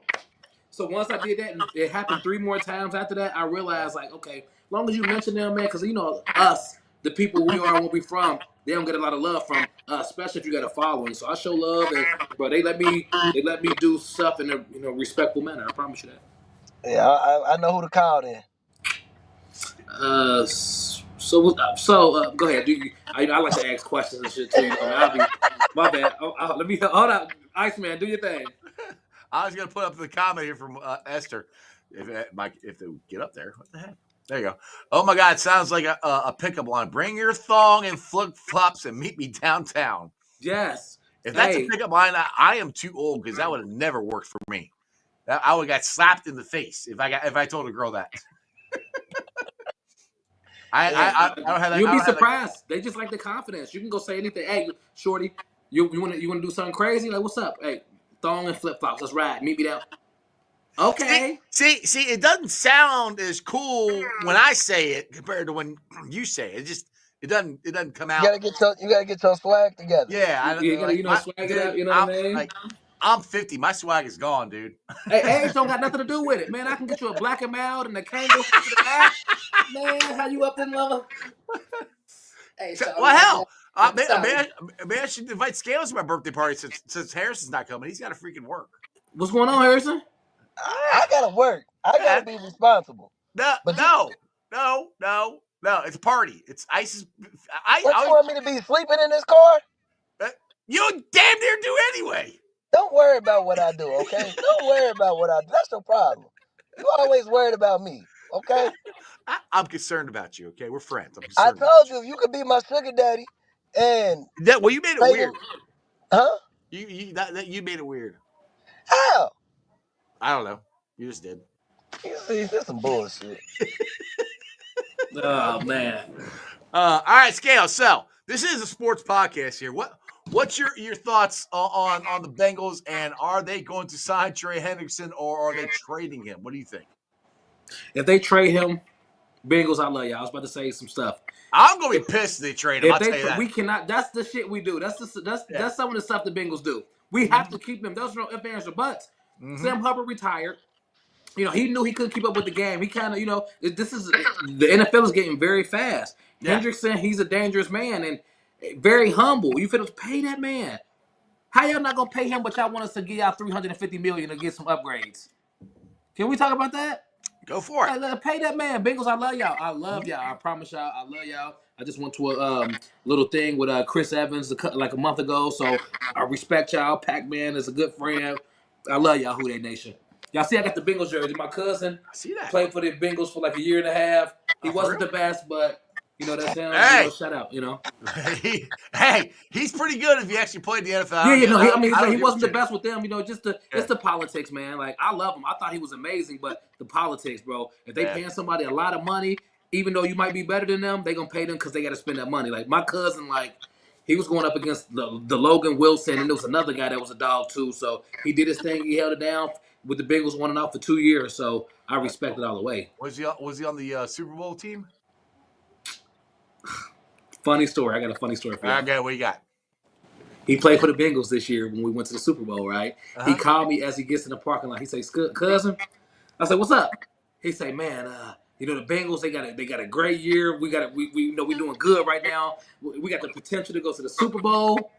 So once I did that, and it happened 3 more times after that, I realized, like, okay, as long as you mention them, man, because, us, the people we are and where we from, they don't get a lot of love from us, especially if you got a following. So I show love, and, bro, they let me do stuff in a respectful manner. I promise you that. Yeah, I know who to call then. So go ahead. I like to ask questions and shit too. My bad. Let me hold up. Iceman, do your thing. I was gonna put up the comment here from Esther. If they get up there, what the heck? There you go. Oh my God, it sounds like a pickup line. Bring your thong and flip flops and meet me downtown. Yes. If that's a pickup line, I am too old because that would have never worked for me. I would have got slapped in the face if I told a girl that. I don't have that. You'll be surprised. They just like the confidence. You can go say anything. Hey, shorty, you want to do something crazy? Like, what's up? Hey, thong and flip flops. Let's ride. Meet me down. Okay. See, it doesn't sound as cool when I say it compared to when you say it. It doesn't come out. You gotta get your swag together. Yeah, swag it out. You know what I mean? Like, I'm 50. My swag is gone, dude. Hey, age don't got nothing to do with it, man. I can get you a black and mild and a Kango to the back. Man, how you up in love? Hey, well, hell, maybe I should invite Scales to my birthday party since Harrison's not coming. He's got to freaking work. What's going on, Harrison? I gotta work. I gotta be responsible. No. It's a party. It's ISIS. You want me to be sleeping in this car? You damn near do anyway. Don't worry about what I do, okay? Don't worry about what I do. That's your problem. You always worried about me, okay? I'm concerned about you, okay? We're friends. I told you if you could be my sugar daddy, and well, you made it weird. Huh? You made it weird. How? I don't know. You just did. See, that's some bullshit. Oh man. All right, Scale. So this is a sports podcast here. What's your thoughts on the Bengals, and are they going to sign Trey Hendrickson, or are they trading him? What do you think? If they trade him, Bengals, I love y'all. I was about to say some stuff. I'm gonna be pissed if they trade him. If I'll they tell you that. we cannot. That's the shit we do. That's Yeah. some of the stuff the Bengals do. We have to keep them. There's no ifs, ands, or buts. Sam Hubbard retired. He knew he couldn't keep up with the game. He kind of, this is the NFL is getting very fast. Yeah. Hendrickson, he's a dangerous man and very humble. You finna pay that man. How y'all not gonna pay him, but y'all want us to give y'all $350 million to get some upgrades? Can we talk about that? Go for it. Pay that man. Bengals, I love y'all. I love y'all. I promise y'all, I love y'all. I just went to a little thing with Chris Evans like a month ago, so I respect y'all. Pac-Man is a good friend. I love y'all, Who Dey Nation. Y'all see, I got the Bengals jersey. My cousin I see that. played for the Bengals for like a year and a half. He Oh, for wasn't real? the best, but that's him. Hey. Shout out. Hey, he's pretty good if he actually played the NFL. He wasn't the best with them. It's the politics, man. Like, I love him. I thought he was amazing, but the politics, bro. If they paying somebody a lot of money, even though you might be better than them, they gonna pay them because they got to spend that money. Like my cousin, he was going up against the Logan Wilson, and there was another guy that was a dog too. So he did his thing. He held it down with the Bengals, won it out for 2 years. So I respect it all the way. Was he on the Super Bowl team? Funny story. I got a funny story for you. Okay, what you got? He played for the Bengals this year when we went to the Super Bowl, right? He called me as he gets in the parking lot. He says, "Cousin," I said, "What's up?" He say, "Man, the Bengals they got a great year. We doing good right now. We got the potential to go to the Super Bowl."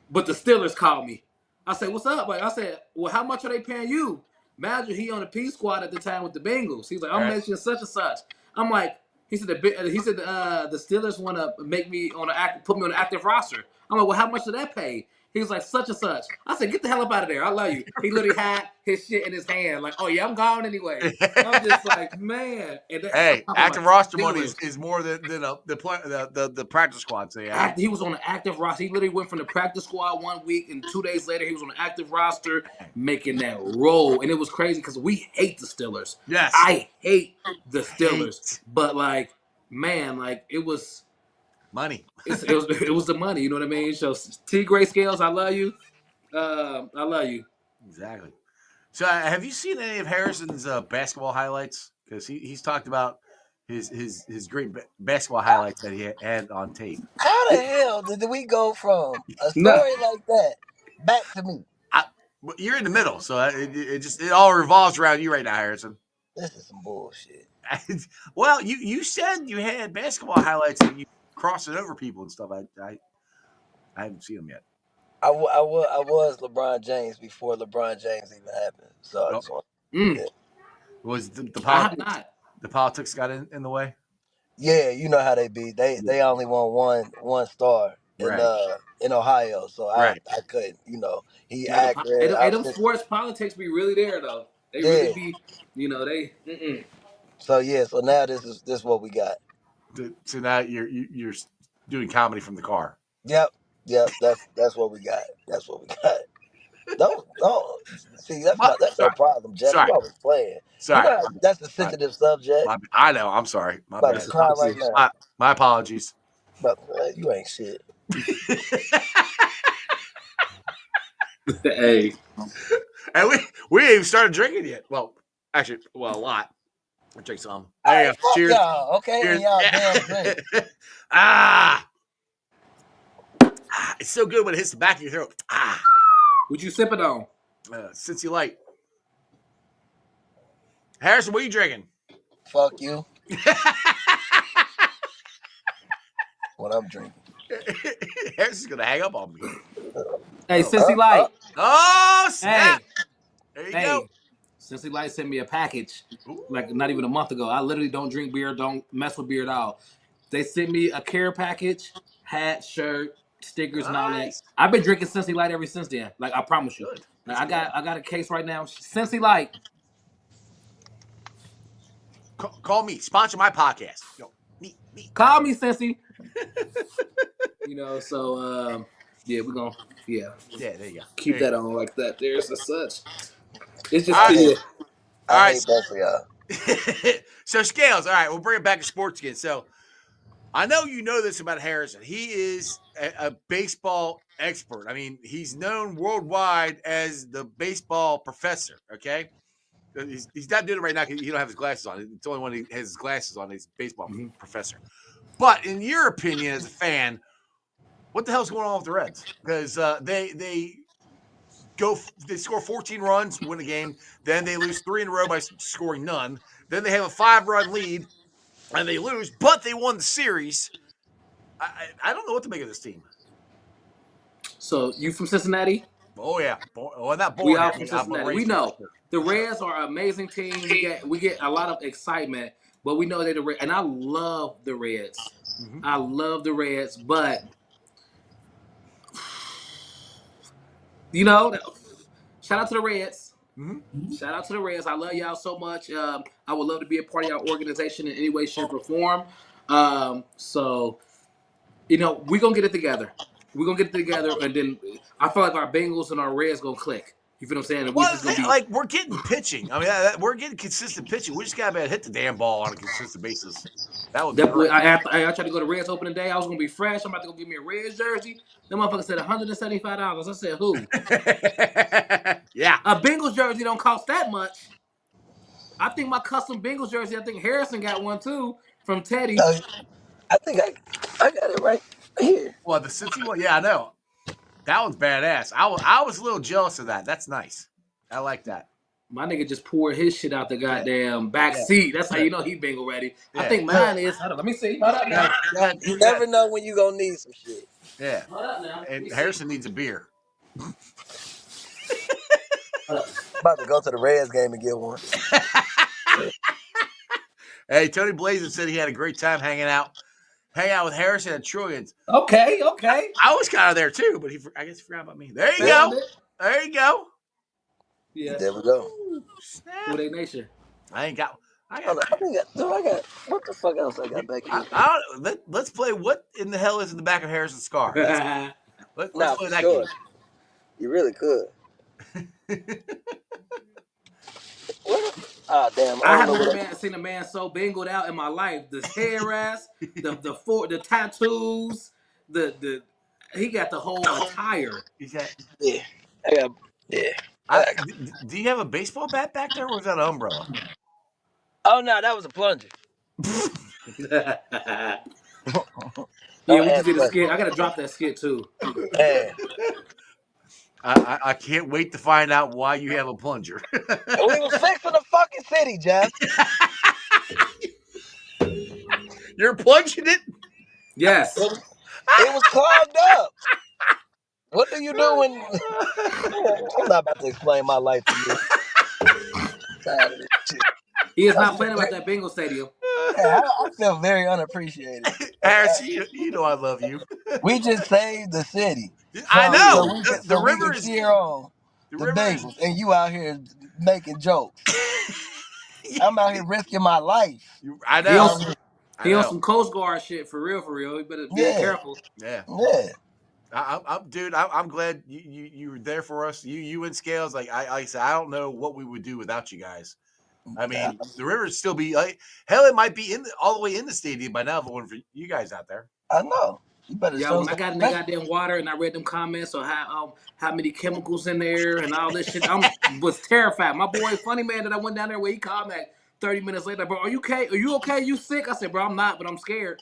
But the Steelers called me. I said, "What's up?" I said, "Well, how much are they paying you?" Imagine he on the P squad at the time with the Bengals. He's like, "I'm making such and such." I'm like, he said the Steelers want to put me on the active roster. I'm like, "Well, how much did that pay?" He was like, "Such and such." I said, "Get the hell up out of there. I love you." He literally had his shit in his hand, like, "Oh yeah, I'm gone anyway." I'm just like, man. Hey, active roster money is more than the practice squad. So yeah, he was on the active roster. He literally went from the practice squad 1 week, and 2 days later, he was on the active roster making that roll. And it was crazy because we hate the Steelers. Yes, I hate the Steelers, but it was money. it was the money. You know what I mean? So T. Grayscales, I love you. I love you. Exactly. So have you seen any of Harrison's basketball highlights? Because he's talked about his great basketball highlights that he had on tape. How the hell did we go from a No. story like that back to me? You're in the middle, so it all revolves around you right now, Harrison. This is some bullshit. Well, you said you had basketball highlights and you crossing over people and stuff. I haven't seen them yet. I was LeBron James before LeBron James even happened. So I just want. Yeah. Was the I have politics? not. The politics got in the way. Yeah, you know how they be. They only want one star in Ohio, so I couldn't. He accurate. Them sports politics be really there though. They really be. They. Mm-mm. So now this is what we got. So now you're doing comedy from the car. Yep. That's what we got. That's what we got. Don't see. That's your problem, Jeff. Sorry. You always playing. Sorry. That's a sensitive subject. I know. I'm sorry. My about bad. to cry right now. My apologies. But you ain't shit. Hey. And we ain't even started drinking yet. Well, actually, a lot. I drink some. Hey, cheers. Y'all, okay? Cheers. Y'all damn drink. It's so good when it hits the back of your throat. What you sipping on? Cincy Light. Harrison, what are you drinking? Fuck you. What I'm drinking. Harrison's gonna hang up on me. Hey, Cincy Light. Oh, snap! There you go. Cincy Light sent me a package like not even a month ago. I literally don't drink beer, don't mess with beer at all. They sent me a care package, hat, shirt, stickers, and all that. I've been drinking Cincy Light ever since then. Like I promise you. Like, I got a case right now. Cincy Light. Call me. Sponsor my podcast. Yo, me. Call me, Cincy. So we're gonna there you go. Keep that on like that. There's a such. It's just I hate both of y'all. So Scales, all right, we'll bring it back to sports again. So I know you know this about Harrison. He is a baseball expert. I mean, he's known worldwide as the baseball professor. Okay, he's not doing it right now because he don't have his glasses on. It's the only one he has his glasses on. He's baseball professor. But in your opinion, as a fan, what the hell's going on with the Reds? Because they score 14 runs, win a game, then they lose 3 in a row by scoring none. Then they have a 5-run lead and they lose, but they won the series. I don't know what to make of this team. So you from Cincinnati? Oh yeah, well, not We born all here, from but I'm Cincinnati. We raised here. know the Reds are an amazing team. We get a lot of excitement, but we know they're the Reds, and I love the Reds. Mm-hmm. I love the Reds, but you know, shout out to the Reds. Mm-hmm. Shout out to the Reds. I love y'all so much. I would love to be a part of your organization in any way, shape, or form. So you know, we're gonna get it together. We're gonna get it together, and then I feel like our Bengals and our Reds gonna click. You feel what I'm saying? And Well, which is gonna be like we're getting pitching. I mean, we're getting consistent pitching. We just gotta be able to hit the damn ball on a consistent basis. That would be that. great. I tried to go to Reds opening day. I was gonna be fresh. I'm about to go get me a Reds jersey. That motherfucker said $175. I said, who? Yeah. A Bengals jersey don't cost that much. I think my custom Bengals jersey. I think Harrison got one too from Teddy. I think I got it right here. Well, the Cincy one, yeah, I know. That one's badass. I was a little jealous of that. That's nice. I like that. My nigga just poured his shit out the goddamn back Yeah. seat. That's how you know he Bengal ready. Yeah. I think mine is. Hold on, let me see. Hold up now. You never know when you gonna need some shit. Yeah. Hold up now. And Harrison needs a beer. About to go to the Reds game and get one. Hey, Tony Blazin said he had a great time hanging out with Harrison at Trillions. Okay. I was kind of there too, but I guess he forgot about me. There you Found go. it. There you go. Yeah. There we go. Ooh, snap. Who they nation? I got. Hold on, I got. What the fuck else I got back here? Let's play. What in the hell is in the back of Harrison's car? Let's Nah, play for that sure. game. You really could. Ah, damn. I I don't haven't know seen a man so bingled out in my life. The hair ass, the tattoos, the he got the whole attire. Is that? Yeah. I got. Yeah. Do you have a baseball bat back there, or is that an umbrella? Oh no, that was a plunger. Yeah, Don't we just ask did a that. skit. I gotta drop that skit too. Man, I can't wait to find out why you have a plunger. we was fixing the fucking city, Jeff. You're plunging it? Yes. It was clogged up. What do you do when? I'm not about to explain my life to you. Tired of this shit. He is not playing about that Bengal stadium. Yeah, I feel very unappreciated. Harris, you know I love you. We just saved the city. I know. The we river can is cheer on the river is- Bengals, and you out here making jokes. I'm out here risking my life. I He know. on, he on some Coast Guard shit for real. He better be careful. Yeah. Yeah. I'm glad you were there for us. You and Scales. Like I said, I don't know what we would do without you guys. I mean, the river would still be like hell. It might be all the way in the stadium by now if it wasn't for you guys out there. I know. You better Yeah, show when I got in the goddamn water and I read them comments on how many chemicals in there and all this shit, I was terrified. My boy, funny man, that I went down there where he called me like 30 minutes later, bro, are you okay? Are you okay? You sick? I said, bro, I'm not, but I'm scared.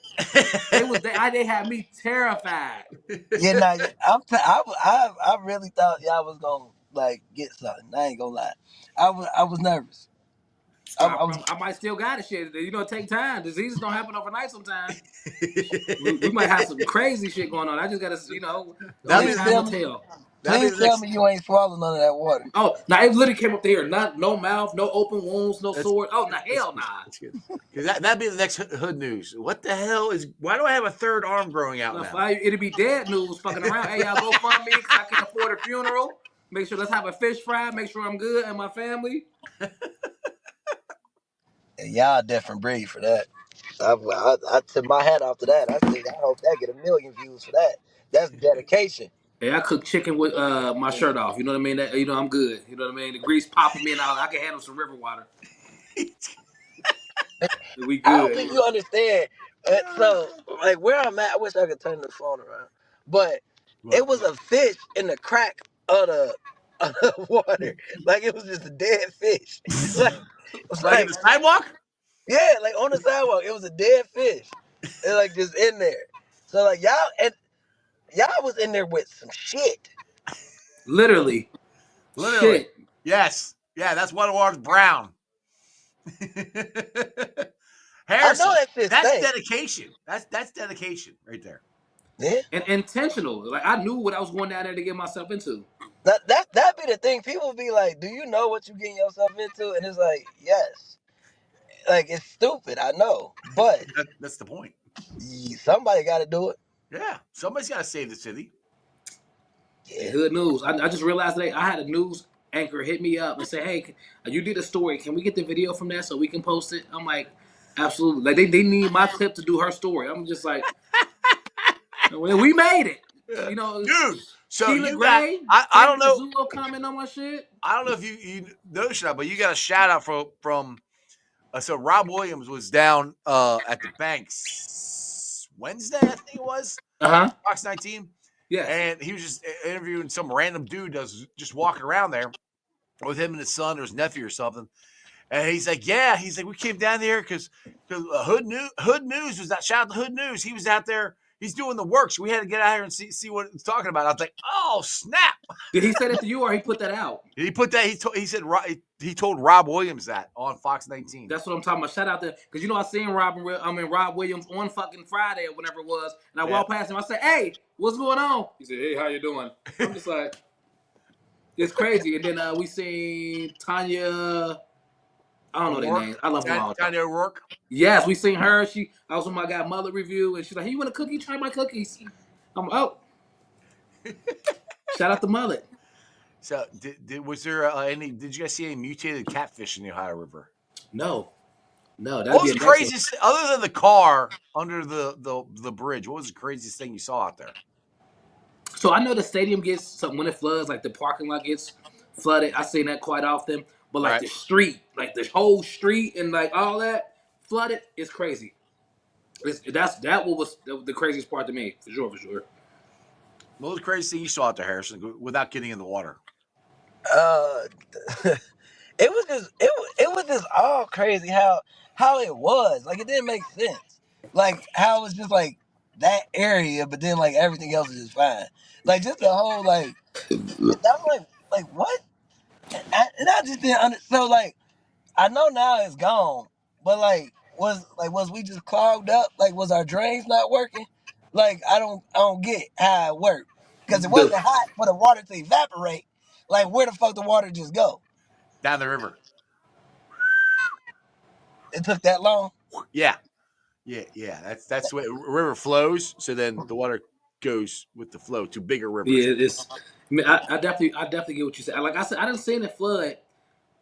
They had me terrified. Yeah, nah, I really thought y'all was gonna like get something. I ain't gonna lie. I was nervous. I might still got it, shit. You know, it take time. Diseases don't happen overnight sometimes. we might have some crazy shit going on. I just gotta, Please tell me you ain't swallowing none of that water. Oh, now it literally came up there. No mouth, no open wounds, no sword. Oh, now hell nah. Because that'd be the next hood news. What the hell is? Why do I have a third arm growing out now? It'd be dead news fucking around. Hey, y'all go fund me because I can't afford a funeral. Make sure let's have a fish fry. Make sure I'm good and my family. And y'all a different breed for that. I took my hat off to that. I said, I hope that get 1 million views for that. That's dedication. Hey, I cook chicken with my shirt off. You know what I mean? I'm good. You know what I mean? The grease popping me and I can handle some river water. We I don't good. think you understand. So, like, where I'm at, I wish I could turn the phone around. But What? it was a fish in the crack of of the water. Like, it was just a dead fish. Like, Like in like the sidewalk? yeah, like on the sidewalk. It was a dead fish. It like just in there. So, like, y'all was in there with some shit. Literally. Literally. Shit. Yes. Yeah, that's why the water's brown. I know Harrison, that shit that's stink. dedication. That's dedication right there. Yeah. And intentional. Like I knew what I was going down there to get myself into. That be the thing. People be like, "Do you know what you getting yourself into?" And it's like, yes. Like it's stupid. I know, but That's the point. somebody got to do it. Yeah, somebody's got to save the city. Hey, Yeah. hood news. I just realized today I had a news anchor hit me up and say, "Hey, you did a story. Can we get the video from that so we can post it?" I'm like, "Absolutely." Like they need my clip to do her story. I'm just like, well, we made it. Yeah. You know, Dude, so Sheila you got Gray, I don't Frank know Rizzuto comment on my shit. I don't know if you noticed that, but you got a shout out from so Rob Williams was down at the Banks Wednesday, I think it was, Uh huh. Fox 19, Yes. and he was just interviewing some random dude that's just walking around there with him and his son or his nephew or something. And he's like, yeah, he's like, we came down there because Hood News was that shout out to Hood News. He was out there, he's doing the work, so we had to get out here and see what it's talking about. I was like, oh snap! Did he say that to you or he put that out? Did he put that? He said he told Rob Williams that on Fox 19. That's what I'm talking about. Shout out to because I seen Rob Williams on fucking Friday or whenever it was, and I Yeah. walked past him. I said, "Hey, what's going on?" He said, "Hey, how you doing?" I'm just like, it's crazy. And then we seen Tanya. I don't know their names. I love them all. Tanya O'Rourke. Yes, we seen her. I was with my guy Mother review, and she's like, "Hey, you want a cookie? Try my cookies." I'm shout out to Mullet. So was there any? Did you guys see any mutated catfish in the Ohio River? No, that'd What be was a the next one. craziest other than the car under the bridge? What was the craziest thing you saw out there? So I know the stadium gets something when it floods, like the parking lot gets flooded. I seen that quite often. But like Right. the street, like the whole street and like all that flooded is crazy. That what was the craziest part to me, for sure, for sure. What was the craziest thing you saw out there, Harrison, without getting in the water? Uh, it was just all crazy how it was. Like it didn't make sense. Like how it was just like that area, but then like everything else is just fine. Like just the whole like that's like what? And I just didn't so like I know now it's gone, but was we just clogged up? Like was our drains not working? Like I don't get how it worked because it The wasn't hot for the water to evaporate. Like where the fuck the water just go? Down the river. It took that long. Yeah. Yeah. That's the way the river flows. So then the water goes with the flow to bigger rivers. yeah, I mean, I definitely get what you said. Like I said, I didn't see it flood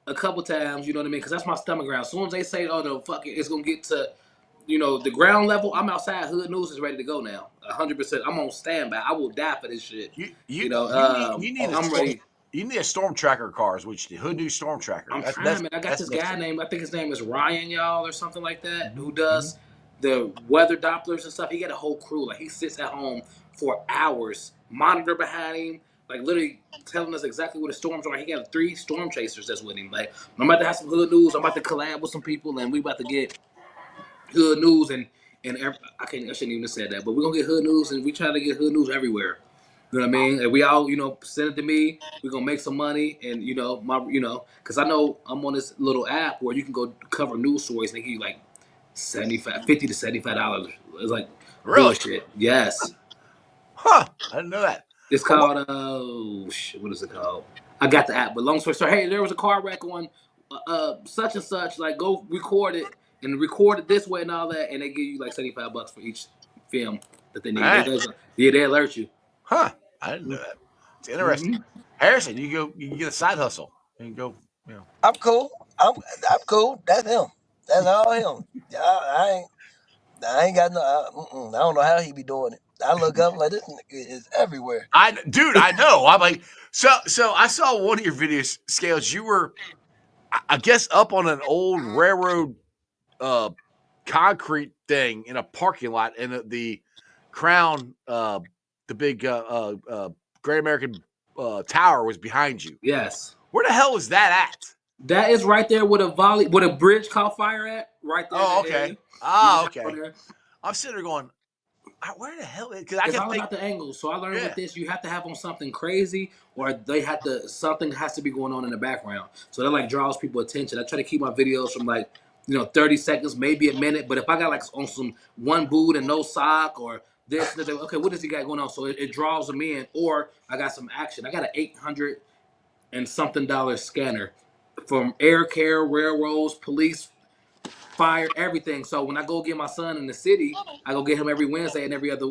a couple times. You know what I mean? Because that's my stomach ground. As soon as they say, "Oh, the fucking it's gonna get to," the ground level, I'm outside. Hood News is ready to go now. 100%. I'm on standby. I will die for this shit. You need a I'm storm, ready. you need a storm tracker car, is what you need. Hood News Storm Tracker. I'm That's trying, man. I got that's this next guy thing. named, I think his name is Ryan, y'all, or something like that, who Mm-hmm. does the weather Dopplers and stuff. He got a whole crew. Like, he sits at home for hours, monitor behind him, like, literally telling us exactly what the storms are. He got 3 storm chasers that's with him. Like, I'm about to have some hood news. I'm about to collab with some people, and we about to get hood news I shouldn't even have said that, but we're gonna get hood news and we try to get hood news everywhere. You know what I mean? And we all, send it to me. We're gonna make some money and because I know I'm on this little app where you can go cover news stories and they give you like 75, $50 to $75. It's like Really? bullshit. Yes. Huh. I didn't know that. It's Well, called what is it called? I got the app, but long story short, hey, there was a car wreck on such and such. Like, go record it and record it this way and all that, and they give you like $75 for each film that they all need. right. They alert you. Huh. I didn't know that. It's interesting. Mm-hmm. Harrison, you can get a side hustle. You can go, I'm cool. I'm cool. That's him. That's all him. I ain't got no. I don't know how he be doing it. I look up like this nigga is everywhere. I know. I'm like, so I saw one of your videos, Scales. You were, I guess, up on an old railroad concrete thing in a parking lot, and the Crown, the big Great American Tower was behind you. Yes. Where the hell is that at? That is right there where a bridge caught fire at. Right there in Oh, that okay. area. Ah, You just go okay. there. I'm sitting there going, where the hell is? Because I It's can all think. about the angles. So I learned Yeah. with this, you have to have on something crazy, or they have to something has to be going on in the background. So that like draws people attention. I try to keep my videos from like 30 seconds, maybe a minute. But if I got like on some one boot and no sock or this, and that, okay, what does he got going on? So it draws them in. Or I got some action. I got an $800 scanner from air care, railroads, police, fire, everything. So when I go get my son in the city, I go get him every Wednesday and every other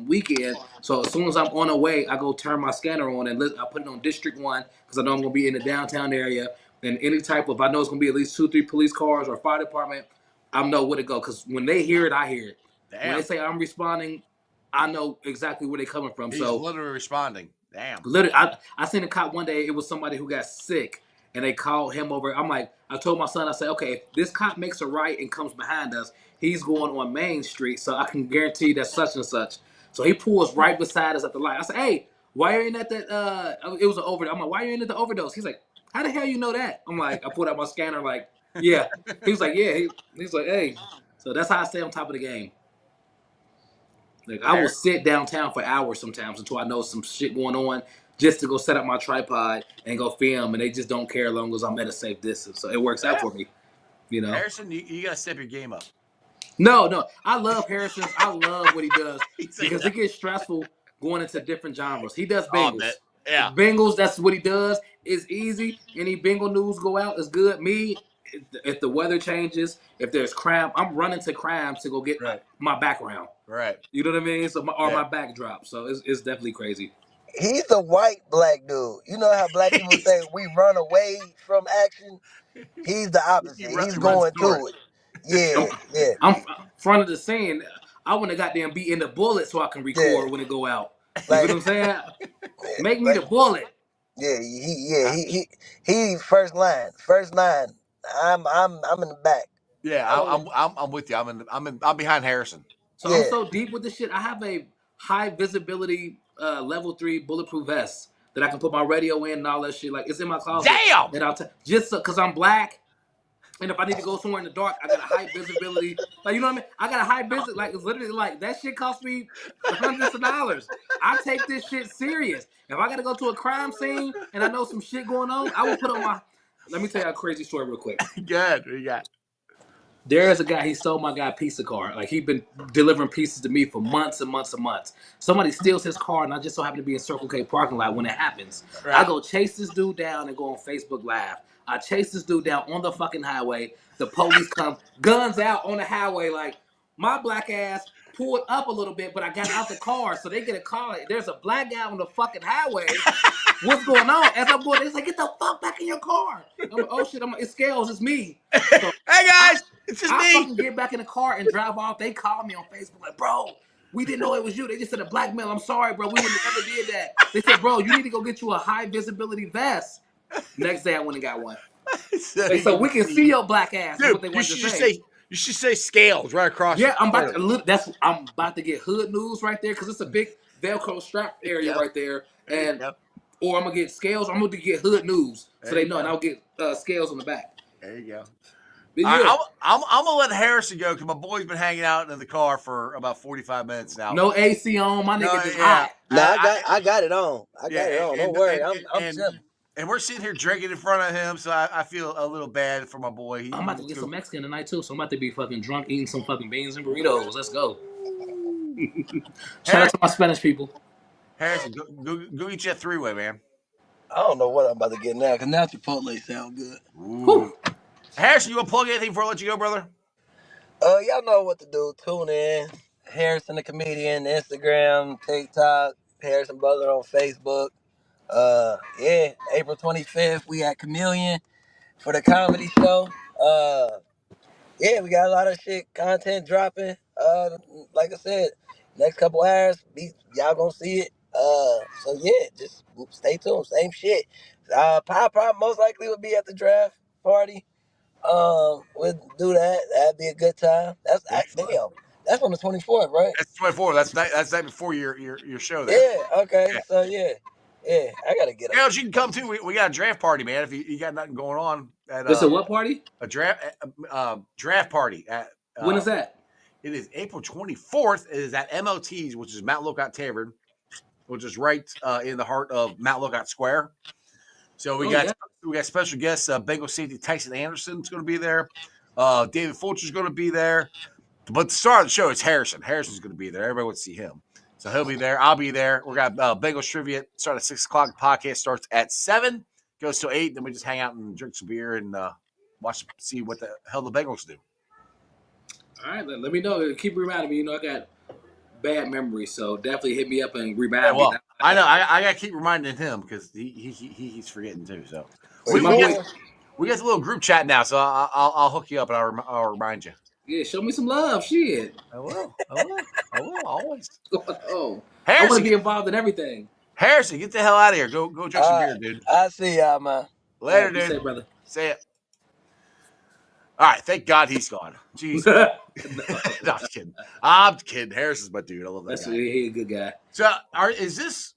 weekend. So as soon as I'm on the way, I go turn my scanner on and I put it on District 1 because I know I'm going to be in the downtown area. And any type of, I know it's going to be at least 2-3 police cars or fire department, I know where to go. Because when they hear it, I hear it. When they Damn. say I'm responding, I know exactly where they're coming from. He's So literally responding. Damn. literally, I seen a cop one day. It was somebody who got sick, and they called him over. I'm like, I told my son, I said, okay, if this cop makes a right and comes behind us, he's going on Main Street, so I can guarantee that such and such. So he pulls right beside us at the light. I said, hey, why are you in at that? It was an overdose. I'm like, why are you in at the overdose? He's like, how the hell you know that? I'm like, I pulled out my scanner, like, yeah. He was like, yeah. He's like, hey. So that's how I stay on top of the game. Like I will sit downtown for hours sometimes until I know some shit going on, just to go set up my tripod and go film, and they just don't care as long as I'm at a safe distance. So it works out for me. Harrison, you got to step your game up. No, I love Harrison's. I love what he does because No. it gets stressful going into different genres. He does Oh, man. Bengals. Yeah. Bengals, that's what he does. It's easy. Any Bengal news go out is good. Me, if the weather changes, if there's crime, I'm running to crimes to go get Right. my background. Right. You know what I mean? So Yeah. my backdrop. So it's definitely crazy. He's the white black dude. You know how black people say we run away from action? He's the opposite. He's He runs going through to it. Yeah, yeah, I'm front of the scene. I want to goddamn be in the bullet so I can yeah. record when it go out. You feel Like, what I'm saying? Make me like, the bullet. he first line. First line. I'm in the back. I'm with you. I'm behind Harrison. So I'm Yeah. so deep with this shit. I have a high visibility level 3 bulletproof vest that I can put my radio in and all that shit. Like it's in my closet. Damn. And just because I'm black. And if I need to go somewhere in the dark, I got a high visibility. Like, you know what I mean? I got a high visibility. Like, it's literally like, that shit cost me hundreds of dollars. I take this shit serious. If I got to go to a crime scene and I know some shit going on, I will put on my... Let me tell you a crazy story real quick. Good. What you got? There is a guy, he stole my guy pizza car. Like, he'd been delivering pizzas to me for months and months and months. Somebody steals his car, and I just so happen to be in Circle K parking lot when it happens. Right. I go chase this dude down and go on Facebook Live. I chase this dude down on the fucking highway. The police come, guns out on the highway, like, my black ass pulled up a little bit, but I got out the car, so they get a call. Like, there's a black guy on the fucking highway. What's going on? As I'm going, it's like, get the fuck back in your car. I'm like, oh shit, it's Scales, it's me. So Hey guys, it's just I me. fucking get back in the car and drive off. They called me on Facebook like, bro, we didn't know it was you. They just said a black male. I'm sorry, bro. We would have never did that. They said, bro, you need to go get you a high visibility vest. Next day I went and got one. So we can see your black ass. Dude, Is what they want to say. You should say Scales right across. Yeah, I'm about to get hood news right there because it's a big Velcro strap area right there. And or I'm gonna get Scales. I'm gonna get hood news so they know, and I'll get Scales on the back. There you go. Yeah. I'm gonna let Harrison go because my boy's been hanging out in the car for about 45 minutes now. No AC on. My nigga just hot. No, I got it on. I got it on. Don't worry. I'm chilling. And we're sitting here drinking in front of him, so I feel a little bad for my boy. I'm about to get some Mexican tonight too, so I'm about to be fucking drunk eating some fucking beans and burritos. Let's go. Shout out to my Spanish people. Harrison, go eat you a 3-way, man. I don't know what I'm about to get now, because now Chipotle sound good. Ooh. Harrison, you want to plug anything before I let you go, brother? Y'all know what to do. Tune in. Harrison the Comedian, Instagram, TikTok, Harrison Butler on Facebook. April 25th, we at Chameleon for the comedy show. We got a lot of content dropping. Like I said, next couple hours, y'all gonna see it. Just stay tuned. Same shit. Pop most likely will be at the draft party. We'll do that. That'd be a good time. Damn. That's on the 24th, right? That's 24. That's night before your show there. Yeah. Okay. Yeah. So yeah. I gotta get Girls, you can come too. We got a draft party, man. If you got nothing going on at It's a what party? a draft party at When is that? it is April 24th. It is at MOT's, which is Mount Lookout Tavern, which is right in the heart of Mount Lookout Square. So we got special guests. Bengal safety Tyson Anderson's going to be there. David Fulcher's going to be there. But the star of the show is Harrison. Harrison's going to be there. Everybody wants to see him. So he'll be there. I'll be there. We got Bengals trivia. Start at 6 o'clock. The podcast starts at 7. Goes till 8. Then we just hang out and drink some beer and see what the hell the Bengals do. All right, let me know. Keep reminding me. You know, I got bad memories, so definitely hit me up and remind me. I know. I got to keep reminding him because he keeps forgetting too. So we got the little group chat now. So I'll hook you up and I'll remind you. Yeah, show me some love. Shit. I will always. Oh, Harrison, I want to be involved in everything. Harrison, get the hell out of here. Go drink some beer, dude. I see y'all, man. Later, dude. Say it, brother. Say it. All right, thank God he's gone. Jeez. No, I'm just kidding. I'm kidding. Harrison's my dude. I love that guy. He's a good guy. So, is this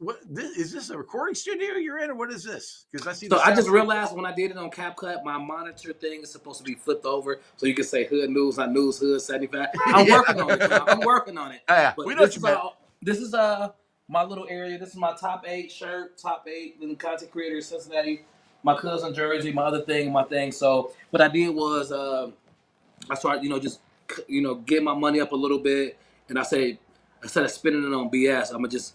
a recording studio you're in, or what is this? Because I see. So I just realized when I did it on CapCut, my monitor thing is supposed to be flipped over, so you can say Hood News, not News Hood 75. I'm working on it. I'm working on it. Yeah, but we know this is my little area. This is my top 8 shirt, top 8 in content creator in Cincinnati. My cousin jersey, my other thing, my thing. So what I did was I started, just get my money up a little bit, and I say instead of spending it on BS, I'm gonna just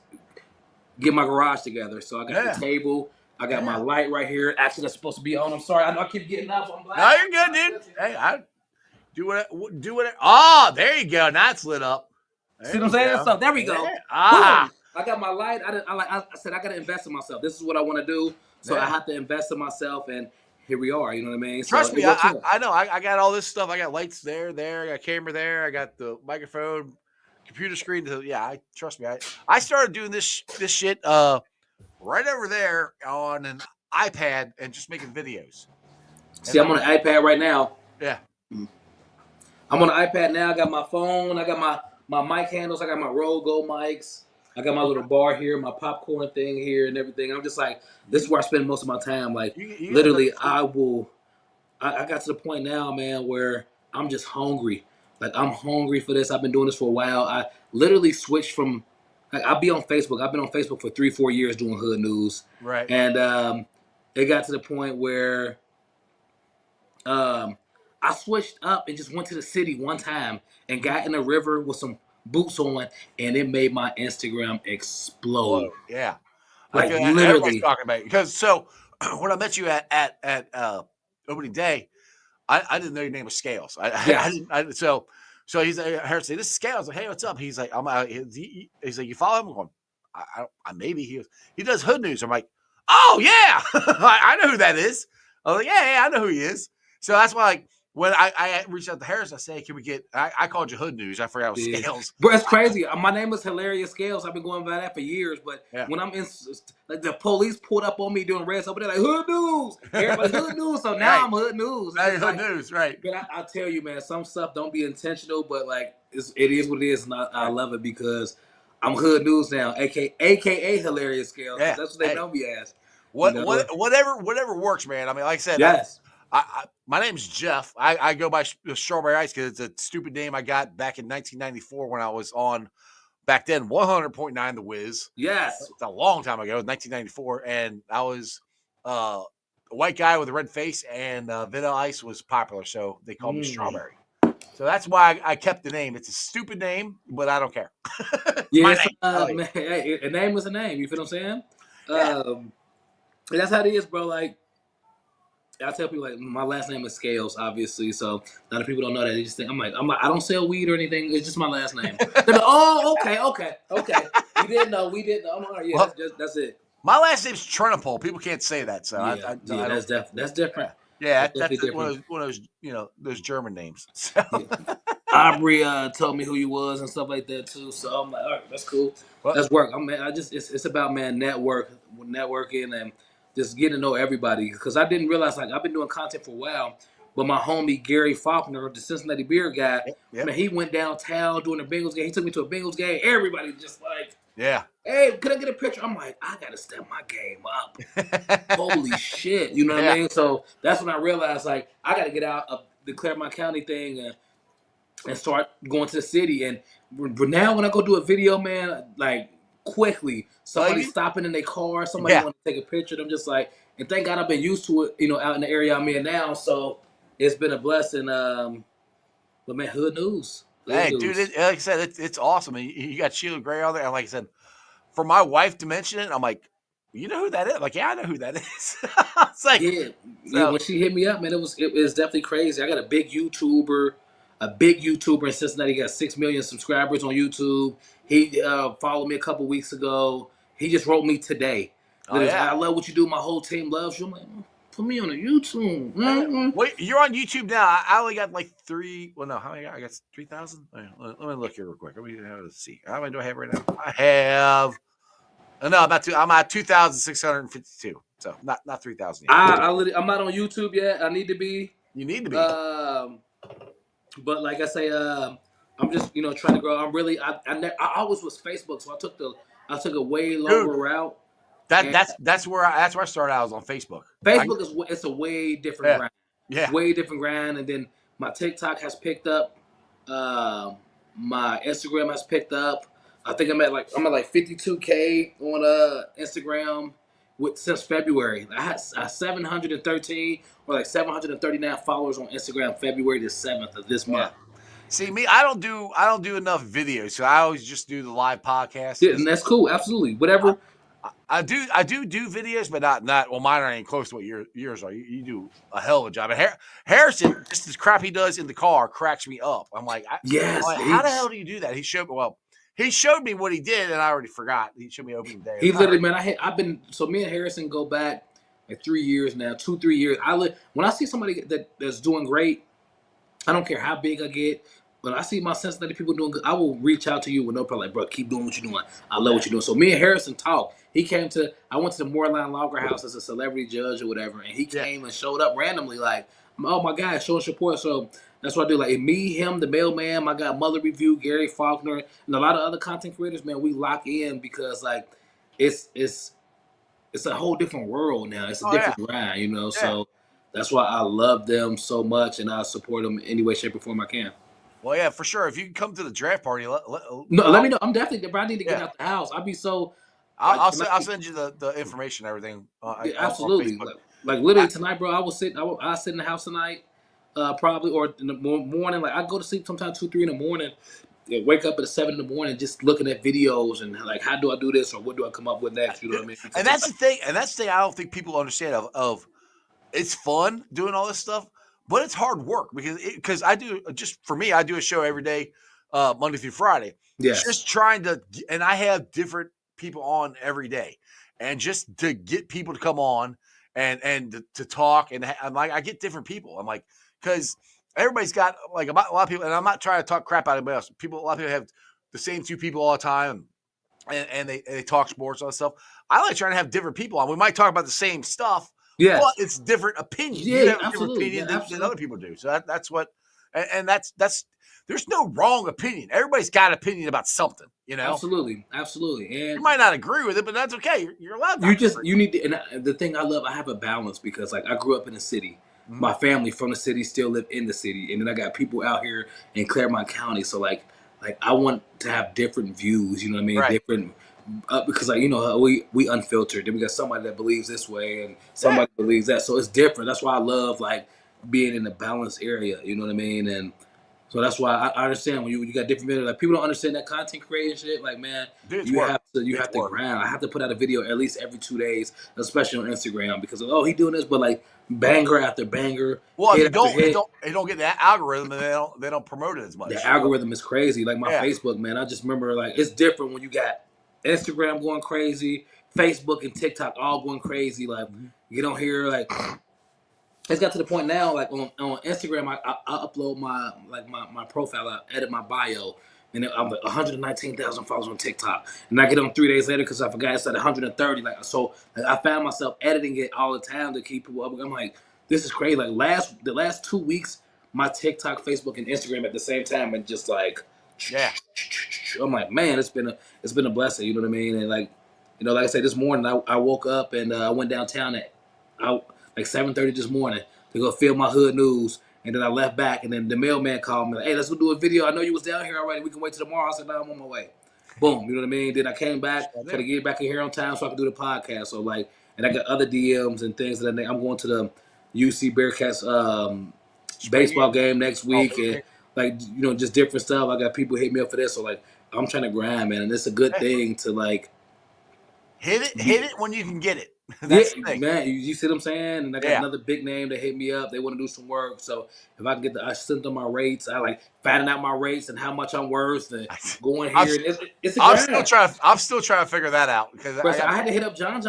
get my garage together. So I got the table, I got my light right here. Actually, that's supposed to be on. I'm sorry, I know I keep getting up. I'm black. No, you're good, dude. Hey, I do what. Oh, there you go. Now it's lit up. See what I'm saying? So there we go. Yeah. Ah. I got my light. I said I got to invest in myself. This is what I want to do. So I have to invest in myself, and here we are. You know what I mean? Trust me, I know. I got all this stuff. I got lights there. I got camera there. I got the microphone, computer screen. Trust me. I started doing this shit right over there on an iPad and just making videos. See, I'm on an iPad right now. Yeah. I'm on an iPad now. I got my phone. I got my mic handles. I got my Rode Go mics. I got my little bar here, my popcorn thing here, and everything. I'm just like, this is where I spend most of my time. Like, literally, I got to the point now, man, where I'm just hungry. Like, I'm hungry for this. I've been doing this for a while. I literally switched from, like, I'll be on Facebook. I've been on Facebook for 3-4 years doing Hood News. Right. And it got to the point where I switched up and just went to the city one time and got in the river with some boots on, and it made my Instagram explode. Yeah, like literally. Everybody's talking about it. Because when I met you at opening day, I didn't know your name was Scales. So he's like, I heard say this is Scales. Like, hey, what's up? He's like, he's like, you follow him? I'm going, I maybe he does Hood News. I'm like, oh yeah, I know who that is. I was like, yeah, I know who he is. So that's why, like, when I reached out to Harris, I said, can we get, I called you Hood News. I forgot it was Scales. Bro, it's crazy. My name is Hilarious Scales. I've been going by that for years. But when I'm in, like, the police pulled up on me doing red stuff, they're like, Hood News. Everybody's Hood News. So now I'm Hood News. Now you're Hood News, right. But I tell you, man, some stuff don't be intentional, but, like, it is what it is. And I love it because I'm Hood News now, AKA Hilarious Scales. Yeah. That's what they know me as. Whatever works, man. I mean, like I said, yes. My name's Jeff. I go by Strawberry Ice because it's a stupid name I got back in 1994 when I was on, back then, 100.9 The Wiz. Yes. It's a long time ago, 1994. And I was a white guy with a red face, and Vanilla Ice was popular, so they called me Strawberry. So that's why I kept the name. It's a stupid name, but I don't care. Yeah, man, a name was a name. You feel what I'm saying? Yeah. That's how it is, bro. Like, I tell people, like, my last name is Scales, obviously, so a lot of people don't know that. They just think I'm like I don't sell weed or anything. It's just my last name. They're like, oh, okay. We didn't know. I'm all right. Yeah, that's it. My last name's Trenopole. People can't say that, so that's different. Yeah, that's one of those those German names. So. Yeah. Aubrey told me who you was and stuff like that too. So I'm like, all right, that's cool. That's work. It's about, man, networking and just getting to know everybody, because I didn't realize, like, I've been doing content for a while, But my homie Gary Faulkner, the Cincinnati beer guy, Yep. man, he went downtown during the Bengals game. He took me to a Bengals game. Everybody just like, Yeah. hey, can I get a picture? I'm like, I gotta step my game up. Holy shit, you know what I Yeah. mean? So that's when I realized like I gotta get out of the Claremont County thing and start going to the city. And but now when I go do a video, man, like quickly somebody Well, stopping in their car, somebody yeah. want to take a picture. I'm just like, and thank God I've been used to it, you know, out in the area I'm in now. So it's been a blessing. But man, hood news, hood Hey, dude, news. like I said, it's awesome. And you got Sheila Gray on there. And like I said, for my wife to mention it, I'm like, you know who that is? Like, yeah, I know who that is. It's like, Yeah, yeah. so, When she hit me up, man, it was definitely crazy. I got a big YouTuber in Cincinnati. He got 6 million subscribers on YouTube. He followed me a couple weeks ago. He just wrote me today. oh, Literally, yeah. I love what you do. My whole team loves you. I'm like, put me on a YouTube. Hey, Mm-hmm. wait, you're on YouTube now. I only got like three. Well, no, how many? I got 3,000. Let me look here real quick. Let me see. How many do I have right now? I have. No, I'm at 2,652. So not 3,000 yet. I'm not on YouTube yet. I need to be. You need to be. Um, but like I say, I'm just trying to grow. I'm really I always was Facebook, so I took a way longer Dude, route. that And that's where I started out. I was on Facebook. Facebook it's a way different Yeah, grind, yeah, way different grind. And then my TikTok has picked up, my Instagram has picked up. I think I'm at like 52K on Instagram since February. I had 713 or like 739 followers on Instagram February the 7th of this yeah. month. See me, I don't do enough videos, so I always just do the live podcast Yeah, because and that's cool. Absolutely, I, whatever. I do videos, but not well. Mine ain't close to what yours are. You do a hell of a job. And Harrison, just as crap he does in the car, cracks me up. I'm Yes, like, how the hell do you do that? He showed me what he did, and I already forgot. He showed me opening day. he literally, man. I've been so me and Harrison go back like 3 years now, 2 3 years. When I see somebody that's doing great, I don't care how big I get. When I see my Cincinnati people doing good, I will reach out to you with no problem. Like, bro, keep doing what you're doing. I love Yeah, what you're doing. So me and Harrison talked. I went to the Moorline Lager House as a celebrity judge or whatever, and he yeah. came and showed up randomly, like, oh my God, showing support. So that's what I do. Like me, him, the mailman, my guy Mother Review, Gary Faulkner, and a lot of other content creators, man, we lock in because like it's it's a whole different world now. It's a Oh yeah, different grind, you know. yeah. So that's why I love them so much, and I support them any way, shape, or form I can. Well, yeah, for sure. If you can come to the draft party, No, let me know. I'm definitely. But I need to get yeah, out the house. I'd be so like tonight. I'll send you the information, and everything Yeah, on absolutely. Facebook. Like I, literally tonight, bro. I sit in the house tonight, probably or in the morning. Like I go to sleep sometimes 2 3 in the morning. Yeah, wake up at 7 in the morning, just looking at videos and like, how do I do this or what do I come up with next? You know what I mean? Because and it's that's like, the thing. And that's the thing I don't think people understand of it's fun doing all this stuff, but it's hard work because I do just for me, I do a show every day, Monday through Friday, yes, just trying to, and I have different people on every day, and just to get people to come on and to talk, and I'm like, I get different people. I'm like, because everybody's got like a lot of people, and I'm not trying to talk crap out of anybody else. A lot of people have the same two people all the time. And they talk sports and all that stuff. I like trying to have different people on. We might talk about the same stuff, but yes, it's different opinion. You yeah, have a different absolutely, opinion man, than other absolutely, people do. So that's what, and that's there's no wrong opinion. Everybody's got an opinion about something. absolutely, absolutely, You and might not agree with it, but that's okay. You're allowed not to agree. you need to. And the thing I love, I have a balance because like I grew up in the city. Mhm. My family from the city still live in the city, and then I got people out here in Claremont County. So like I want to have different views. You know what I mean? Right. Different because like we unfiltered. Then we got somebody that believes this way and Yeah. somebody believes that. So it's different. That's why I love like being in the balanced area. You know what I mean? And so that's why I understand when you got different videos. Like people don't understand that content creation shit. Like man, Dude, it's you work. have to It's work. grind. I have to put out a video at least every 2 days, especially on Instagram because oh he doing this, but like banger after banger, Well, if hit you after don't, hit. you don't get that algorithm, then they don't promote it as The much. algorithm is crazy. Like my Yeah. Facebook, man, I just remember like it's different when you got Instagram going crazy, Facebook and TikTok all going crazy. Like Mhm. you don't hear like it's got to the point now. Like on Instagram, I upload my profile, I edit my bio, and I'm like 119,000 followers on TikTok, and I get on 3 days later because I forgot it's at 130. Like so, like, I found myself editing it all the time to keep people up. I'm like, this is crazy. Like the last 2 weeks, my TikTok, Facebook, and Instagram at the same time, and just like, Yeah. I'm like, man, it's been a blessing. You know what I mean? And like, like I said, this morning I woke up and I went downtown at like 7:30 this morning to go film my hood news. And then I left back, and then the mailman called me like, "Hey, let's go do a video. I know you was down here already. We can wait till tomorrow." I said, "No, I'm on my way." Boom, you know what I mean? Then I came back, Sure try to do. get back in here on time so I can do the podcast. So like, and I got other DMs and things that I'm going to the UC Bearcats Spring baseball game. game next Oh, week, and like just different stuff. I got people hit me up for this, so like I'm trying to grind, man, and it's a good hey, thing to like hit it when you can get it. yeah, That's the thing. man. You see what I'm saying? And I got Yeah. another big name that hit me up. They want to do some work, so if I can I send them my rates. I like finding out my rates and how much I'm worth, and going I'm, here. And it's a I'm still grind. trying. I'm still trying to figure that out because Bro, I so got. I had to hit up John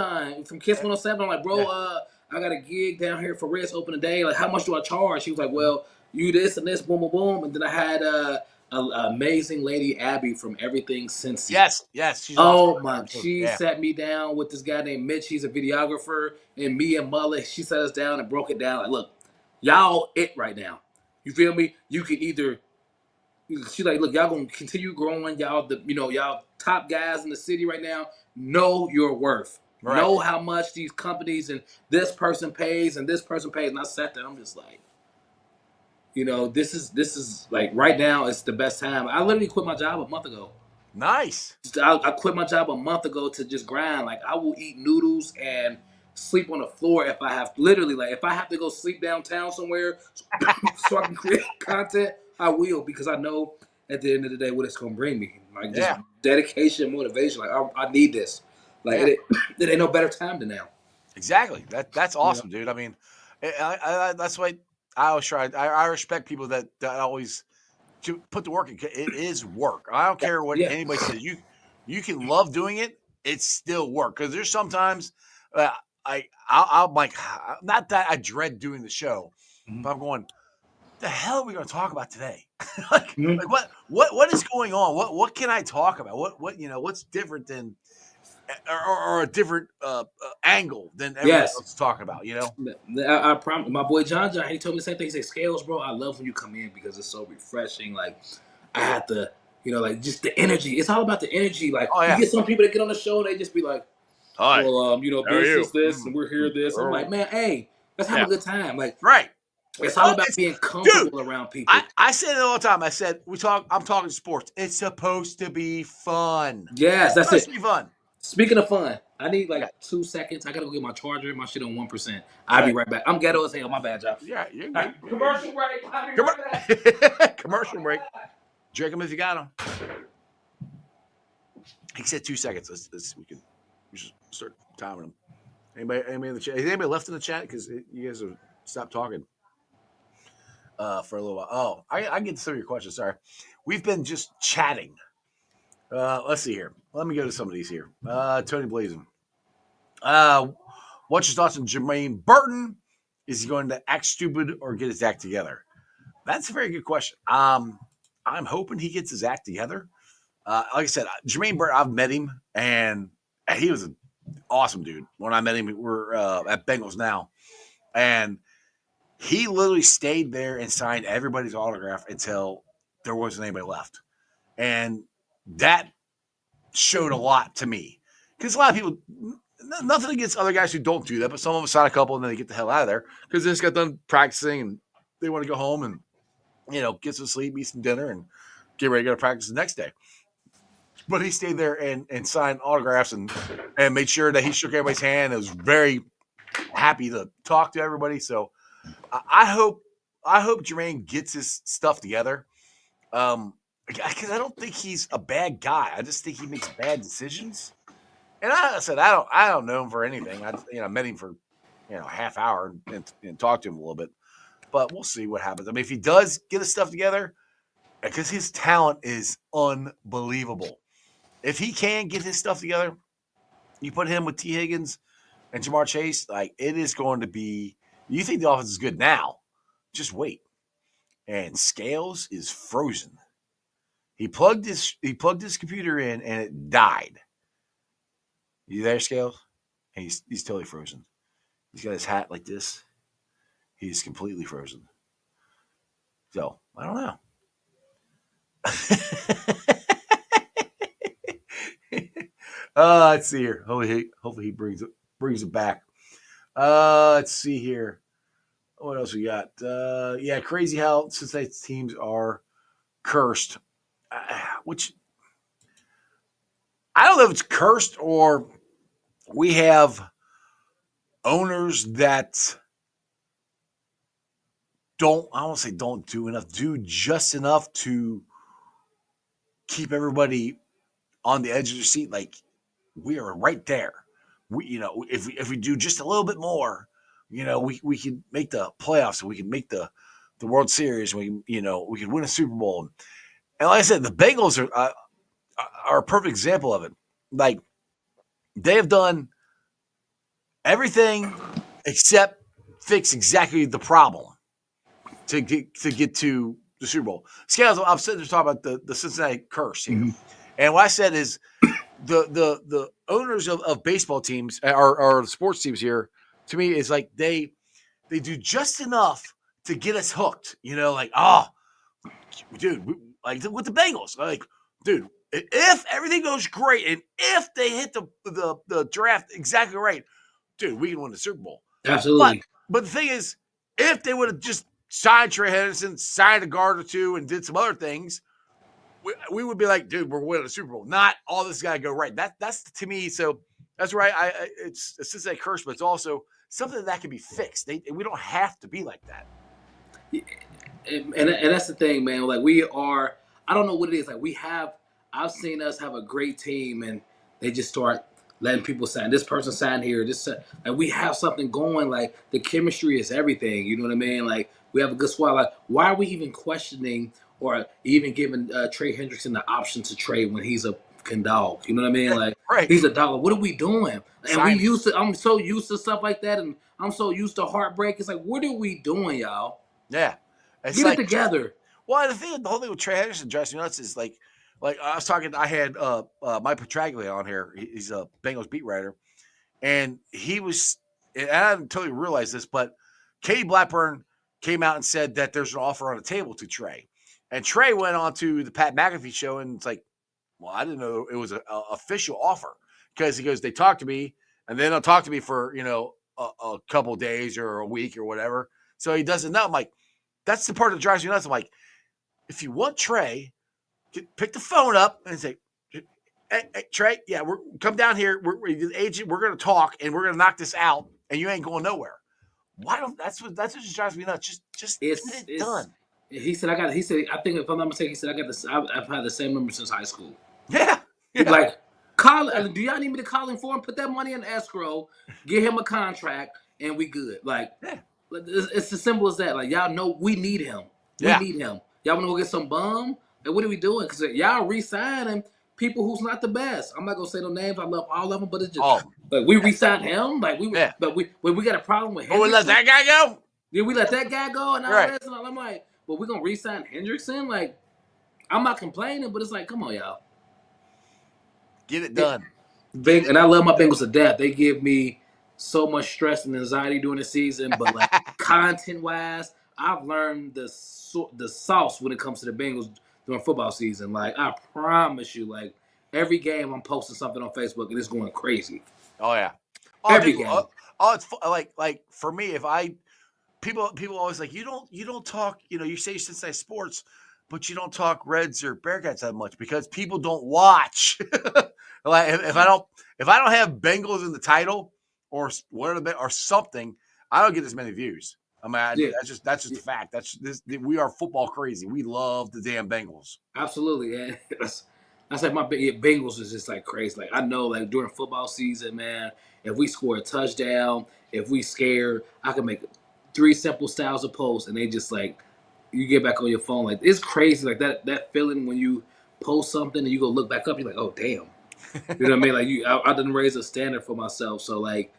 from Kiss 107. I'm like, bro, Yeah. I got a gig down here for Reds Open today. Like, how much do I charge? He was like, well, you this and this, boom, boom, boom. And then I had a amazing lady, Abby, from Everything Cincy. Yes, she's awesome. Oh my! She Yeah. sat me down with this guy named Mitch. He's a videographer, and me and Mullet. She sat us down and broke it down. Like, look, y'all it right now. You feel me? You can either she's like, look, y'all gonna continue growing. Y'all top guys in the city right now. Know your worth. Right. Know how much these companies and this person pays and this person pays. And I sat there. I'm just like, this is like right now. It's the best time. I literally quit my job a month ago. Nice. I quit my job a month ago to just grind. Like I will eat noodles and sleep on the floor if I have literally like if I have to go sleep downtown somewhere so I can create content, I will because I know at the end of the day what it's gonna bring me. Like just Yeah. dedication, motivation. Like I need this. Like Yeah. it ain't no better time than now. Exactly. That's You know? awesome, dude. I mean, that's why I always try. I respect people that always to put the work in. It is work. I don't care what Yeah. anybody says. You can love doing it. It's still work because there's sometimes uh, I'm like not that I dread doing the show, Mhm. but I'm going. The hell are we going to talk about today? like, Mhm. like what is going on? What can I talk about? What's different than or a different angle than everybody Yes. else is talking about? I promise. My boy John, he told me the same thing. He said, "Scales, bro, I love when you come in because it's so refreshing. Like, I have to, like just the energy. It's all about the energy. Like, Oh you yeah. get some people that get on the show, they just be like, Hi. well, How are you? this, and we're here, this. I'm like, man, hey, let's have Yeah. a good time. Like, Right. it's all about It's, being dude. comfortable around people. I said it all the time. I said I'm talking sports. It's supposed to be fun. Yes, It's that's supposed it. to be fun. Speaking of fun, I need Yeah. like 2 seconds. I gotta go get my charger. My shit on 1%. I'll be Right. right back. I'm ghetto as hell. My bad, y'all. Yeah, you're All good. right, commercial break. I'll be right back. Commercial break. Drink them if you got them. He said 2 seconds. We should start timing them. Anybody in the chat? Is anybody left in the chat? Because you guys have stopped talking for a little while. Oh, I get to some of your questions. Sorry. We've been just chatting. Let's see here. Let me go to some of these here. Tony Blazin. What's your thoughts on Jermaine Burton? Is he going to act stupid or get his act together? That's a very good question. I'm hoping he gets his act together. Like I said, Jermaine Burton, I've met him, and he was an awesome dude. When I met him, we're at Bengals now, and he literally stayed there and signed everybody's autograph until there wasn't anybody left, and that showed a lot to me because a lot of people. Nothing against other guys who don't do that, but some of them sign a couple and then they get the hell out of there because they just got done practicing and they want to go home and get some sleep, eat some dinner, and get ready to go to practice the next day. But he stayed there and signed autographs and made sure that he shook everybody's hand. And was very happy to talk to everybody. So I hope Jermaine gets his stuff together. Because I don't think he's a bad guy. I just think he makes bad decisions. And I said I don't know him for anything. I met him for half hour and talked to him a little bit. But we'll see what happens. I mean, if he does get his stuff together, because his talent is unbelievable. If he can get his stuff together, you put him with T. Higgins and Jamar Chase, like it is going to be. You think the offense is good now? Just wait. And Scales is frozen. He plugged his computer in and it died. You there, Scales? And he's totally frozen. He's got his hat like this. He's completely frozen. So I don't know. Let's see here. Hopefully he brings it back. Let's see here. What else we got? Yeah, crazy how Cincinnati teams are cursed. Which I don't know if it's cursed or we have owners that don't, I won't say don't do enough, do just enough to keep everybody on the edge of their seat. Like we are right there. If we do just a little bit more, we can make the playoffs and we can make the World Series. We can win a Super Bowl. And like I said, the Bengals are a perfect example of it. Like they have done everything except fix exactly the problem to get to the Super Bowl. Scales, I'm sitting there talking about the Cincinnati curse here. Mm-hmm. And what I said is the owners of baseball teams or sports teams here, to me, is like they do just enough to get us hooked. Like, dude, like with the Bengals, like, dude, if everything goes great and if they hit the draft exactly right, dude, we can win the Super Bowl. Absolutely. But the thing is, if they would have just signed Trey Henderson, signed a guard or two, and did some other things, we would be like, dude, we're winning the Super Bowl. Not all this got to go right. That's to me. So that's right. It's a Cincinnati curse, but it's also something that can be fixed. We don't have to be like that. And that's the thing, man. Like we are, I don't know what it is. Like I've seen us have a great team, and they just start letting people sign. This person signed here. Like we have something going. Like the chemistry is everything. You know what I mean? Like we have a good squad. Like why are we even questioning or even giving Trey Hendrickson the option to trade when he's a fucking dog? You know what I mean? Like right. He's a dog. What are we doing? And I'm so used to stuff like that, and I'm so used to heartbreak. It's like, what are we doing, y'all? Yeah. Get it together. Well, the whole thing with Trey Henderson drives me nuts is like I was talking. I had Mike Petraglia on here. He's a Bengals beat writer, and he was. And I didn't totally realize this, but Katie Blackburn came out and said that there's an offer on the table to Trey, and Trey went on to the Pat McAfee show, and it's like, well, I didn't know it was an official offer because he goes, they talked to me, and then they'll talk to me for a couple of days or a week or whatever. So he doesn't know. I'm like. That's the part that drives me nuts. I'm like, if you want Trey, pick the phone up and say, hey, Trey, yeah, come down here. We're agent. We're going to talk and we're going to knock this out. And you ain't going nowhere. Why don't? That's what just drives me nuts. Just get it done. He said, I think if I'm not mistaken, he said, I've had the same number since high school. Yeah. Like, call. Do y'all need me to call him for him? Put that money in escrow, get him a contract, and we good. Like. Yeah. It's as simple as that. Like, y'all know we need him. We need him. Y'all want to go get some bum? Like, what are we doing? Because y'all re-signing people who's not the best. I'm not going to say no names. I love all of them, but it's just like we re-signed him. Like, we got a problem with Hendrickson. We let that guy go? Yeah, we let that guy go and all this. And I'm like, but we're going to re-sign Hendrickson? Like, I'm not complaining, but it's like, come on, y'all. Get it done. And I love my Bengals to death. They give me so much stress and anxiety during the season, but like content-wise, I've learned the sauce when it comes to the Bengals during football season. Like I promise you, like every game I'm posting something on Facebook and it's going crazy. Oh yeah, every game. It's like for me, if people always like you don't talk. You say you Cincinnati sports, but you don't talk Reds or Bearcats that much because people don't watch. Like if I don't have Bengals in the title. Or something, I don't get as many views. I mean, that's just a fact. We are football crazy. We love the damn Bengals. Absolutely, and that's like my Bengals is just like crazy. Like I know, like during football season, man, if we score a touchdown, if we scared, I can make 3 simple styles of posts, and they just like you get back on your phone. Like it's crazy, like that feeling when you post something and you go look back up, you're like, oh damn. You know what I mean? Like I didn't raise a standard for myself. So like,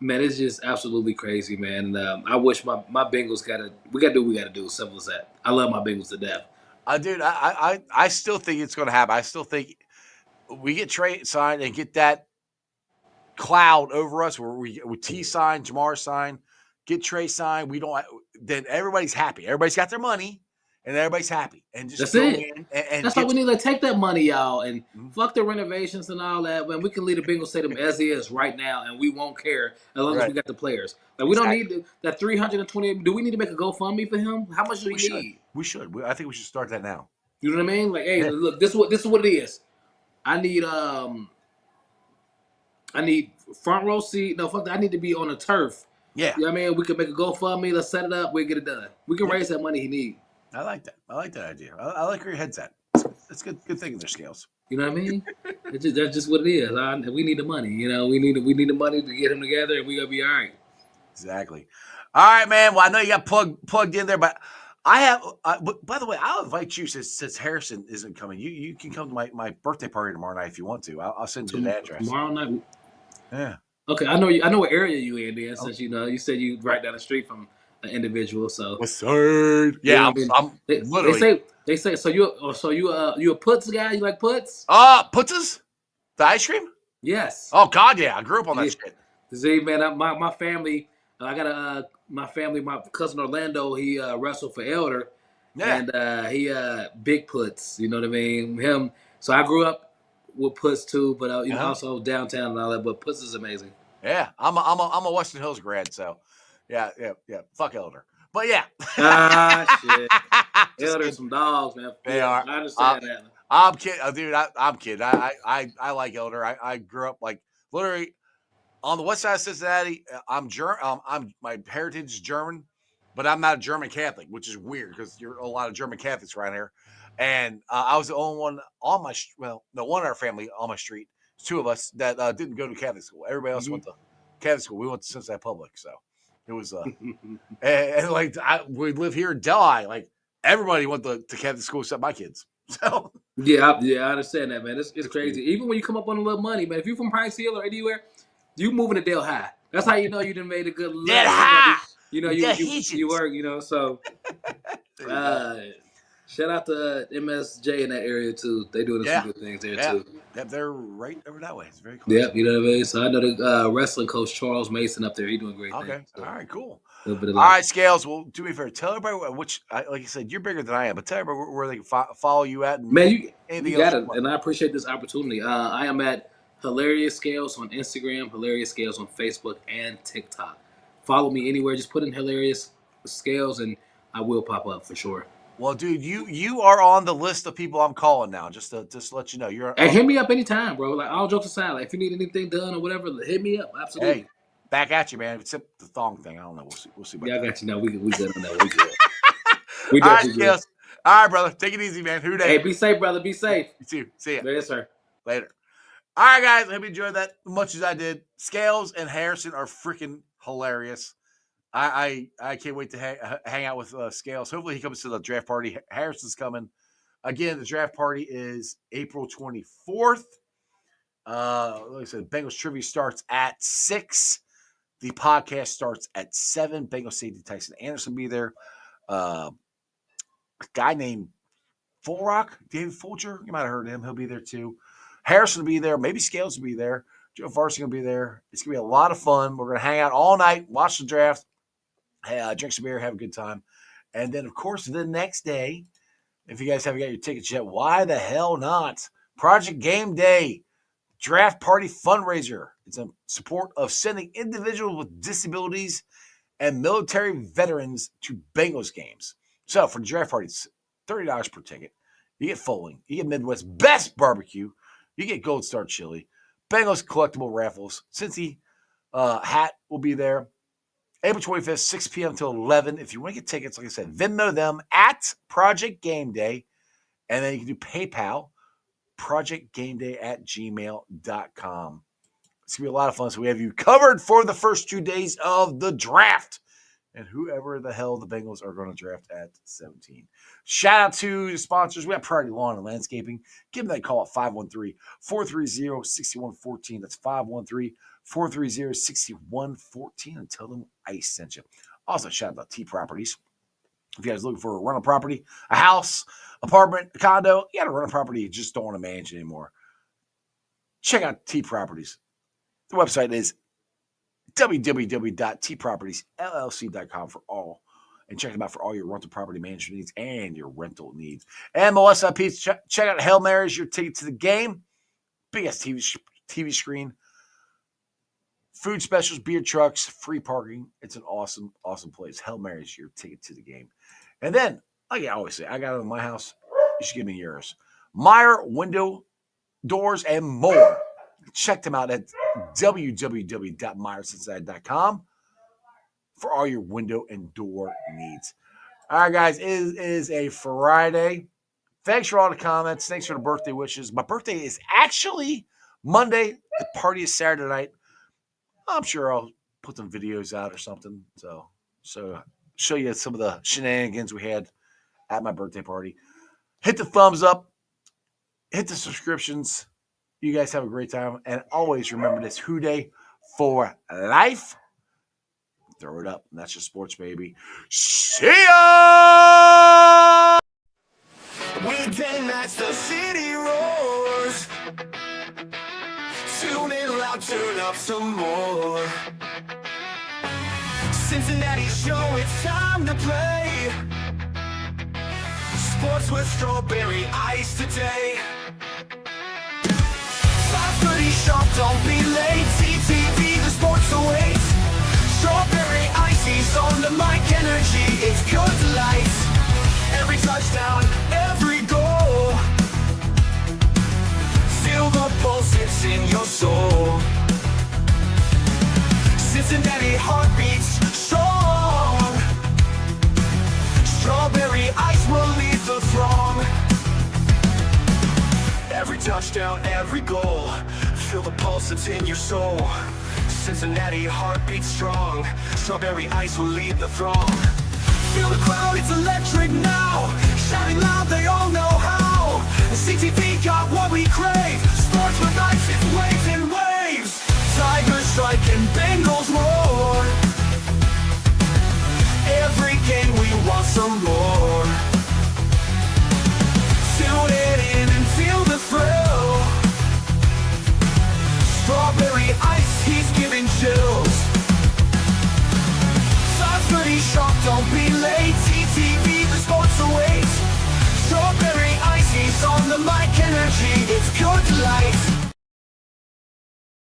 man, it's just absolutely crazy, man. And I wish my Bengals we gotta do what we gotta do. Simple as that. I love my Bengals to death. Dude, I still think it's gonna happen. I still think we get Trey signed and get that cloud over us where we T sign, Jamar sign, get Trey signed. We don't. Then everybody's happy. Everybody's got their money, and everybody's happy. And just That's go it. in and That's why get. we need to take that money, y'all, and Mhm. fuck the renovations and all that. When we can leave the Bengals Stadium as is right now, and we won't care as long as we Right. got the players. Like we don't Exactly. need that 320. Do we need to make a GoFundMe for him? How much do we We should. need? We should. I think we should start that now. You know what I mean? Like, hey, Yeah. look, this is what it is. I need front row seat. No, fuck that. I need to be on the turf. Yeah. You know what I mean? We could make a GoFundMe. Let's set it up. We'll get it done. We can Yeah. raise that money he need. I like that. I like that idea. I like where your head's at. That's good. Good thinking there, Scales. You know what I mean? That's just what it is. We need the money. You know, we need the money to get him together, and we gonna be all right. Exactly. All right, man. Well, I know you got plugged in there, but I have. But by the way, I'll invite you since Harrison isn't coming. You can come to my birthday party tomorrow night if you want to. I'll send you the address. Tomorrow night. Yeah. Okay, I know what area you in then, since you said you right down the street from an individual. So What's third? you know Yeah, what I mean? I'm They literally. say so you a puts guy? You like puts? Putzes? The ice cream? Yes. Oh God, yeah. I grew up on that Yeah. shit. See, man, my family. I got my family. My cousin Orlando. He wrestled for Elder, Yeah. and he big puts. You know what I mean? Him. So I grew up with puts too, but also downtown and all that. But puts is amazing. Yeah. I'm a Western Hills grad, so yeah. Fuck Elder. But yeah. Ah, shit. Just Elder's kidding. some dogs, man. They Yeah, are. I understand that. I'm kidding, dude. I'm kidding. I like Elder. I grew up like literally on the west side of Cincinnati. I'm German. I'm my heritage is German, but I'm not a German Catholic, which is weird because you're a lot of German Catholics around here. And I was the only one on my one in our family on my street. Two of us that didn't go to Catholic school. Everybody else went to Catholic school. We went to Cincinnati Public, so it was and like we live here in Delhi. Like everybody went to Catholic school except my kids. So Yeah, I understand that, man. It's crazy. weird. Even when you come up on a little money, man. If you from Price Hill or anywhere, you moving to Dale High. That's how you know you done made a good Dead living. high. You work. So There you go. shout out to MSJ in that area too. They doing some good things there too. Yep, they're right over that way. It's very close. Yep, you know what I mean. So I know the wrestling coach Charles Mason up there. He doing great Okay. things. So, All right. Cool. a little bit of All luck. right, Scales. Well, do me a favor. Tell everybody like you said, you're bigger than I am, but tell everybody where they can follow you at. And Man, you anything got else it, and I appreciate this opportunity. I am at Hilarious Scales on Instagram, Hilarious Scales on Facebook and TikTok. Follow me anywhere. Just put in Hilarious Scales, and I will pop up for sure. Well, dude, you are on the list of people I'm calling now. Just to let you know, you're. And hit me up anytime, bro. Like all jokes aside, like if you need anything done or whatever, hit me up. Absolutely. Hey, back at you, man. Except the thong thing. I don't know. We'll see about Yeah, I that. got you. Now we good on that. We good. We All right, definitely good. Scales. All right, brother. Take it easy, man. Who Hey, day? be safe, brother. Be safe. You too. See ya. Yes, sir. Later. All right, guys. I hope you enjoyed that as much as I did. Scales and Harrison are freaking hilarious. I can't wait to hang out with Scales. Hopefully, he comes to the draft party. Harrison's coming. Again, the draft party is April 24th. Like I said, Bengals trivia starts at 6. The podcast starts at 7. Bengals safety Tyson Anderson will be there. A guy named Fulrock, David Fulcher, you might have heard of him. He'll be there too. Harrison will be there. Maybe Scales will be there. Joe Farsi will be there. It's going to be a lot of fun. We're going to hang out all night, watch the draft, drink some beer, have a good time. And then, of course, the next day, if you guys haven't got your tickets yet, why the hell not? Project Game Day Draft Party Fundraiser. It's in support of sending individuals with disabilities and military veterans to Bengals games. So for the draft party, it's $30 per ticket. You get Foaling. You get Midwest's best barbecue. You get Gold Star chili. Bengals collectible raffles. Cincy hat will be there. April 25th, 6 p.m. till 11. If you want to get tickets, like I said, Venmo them at Project Game Day. And then you can do PayPal, projectgameday@gmail.com. It's going to be a lot of fun. So we have you covered for the first 2 days of the draft. And whoever the hell the Bengals are going to draft at 17. Shout out to the sponsors. We have Priority Lawn and Landscaping. Give them that call at 513-430-6114. That's 513-430-6114. And tell them I sent you. Also, shout out to T Properties. If you guys are looking for a rental property, a house, apartment, a condo, you got a rental property you just don't want to manage anymore, check out T Properties. The website is www.tpropertiesllc.com for all. And check them out for all your rental property management needs and your rental needs. MLS IPs, check out Hail Mary's, your ticket to the game. Biggest TV screen. Food specials, beer trucks, free parking. It's an awesome, awesome place. Hail Mary's, your ticket to the game. And then, like I always say, I got it in my house. You should give me yours. Meyer Window, Doors, and more. Check them out at www.meyercincinnati.com for all your window and door needs. All right, guys, it is a Friday. Thanks for all the comments. Thanks for the birthday wishes. My birthday is actually Monday. The party is Saturday night. I'm sure I'll put some videos out or something. So show you some of the shenanigans we had at my birthday party. Hit the thumbs up. Hit the subscriptions. You guys have a great time. And always remember this: Who Day for life. Throw it up. And that's just sports, baby. See ya! Weekday nights, the city roars. Tune in loud, turn up some more. Cincinnati show, it's time to play. Sports with strawberry ice today. 5:30 sharp, don't be late. CTV, the sports awaits. Strawberry ices on the mic, energy, it's good lights. Every touchdown, every goal. Feel the pulse, it's in your soul. Cincinnati heartbeats strong. Strawberry ice will lead the throng. Every touchdown, every goal. Feel the pulse, it's in your soul. Cincinnati heartbeats strong. Strawberry ice will lead the throng. Feel the crowd, it's electric now. Shouting loud, they all know how. CTV got what we crave.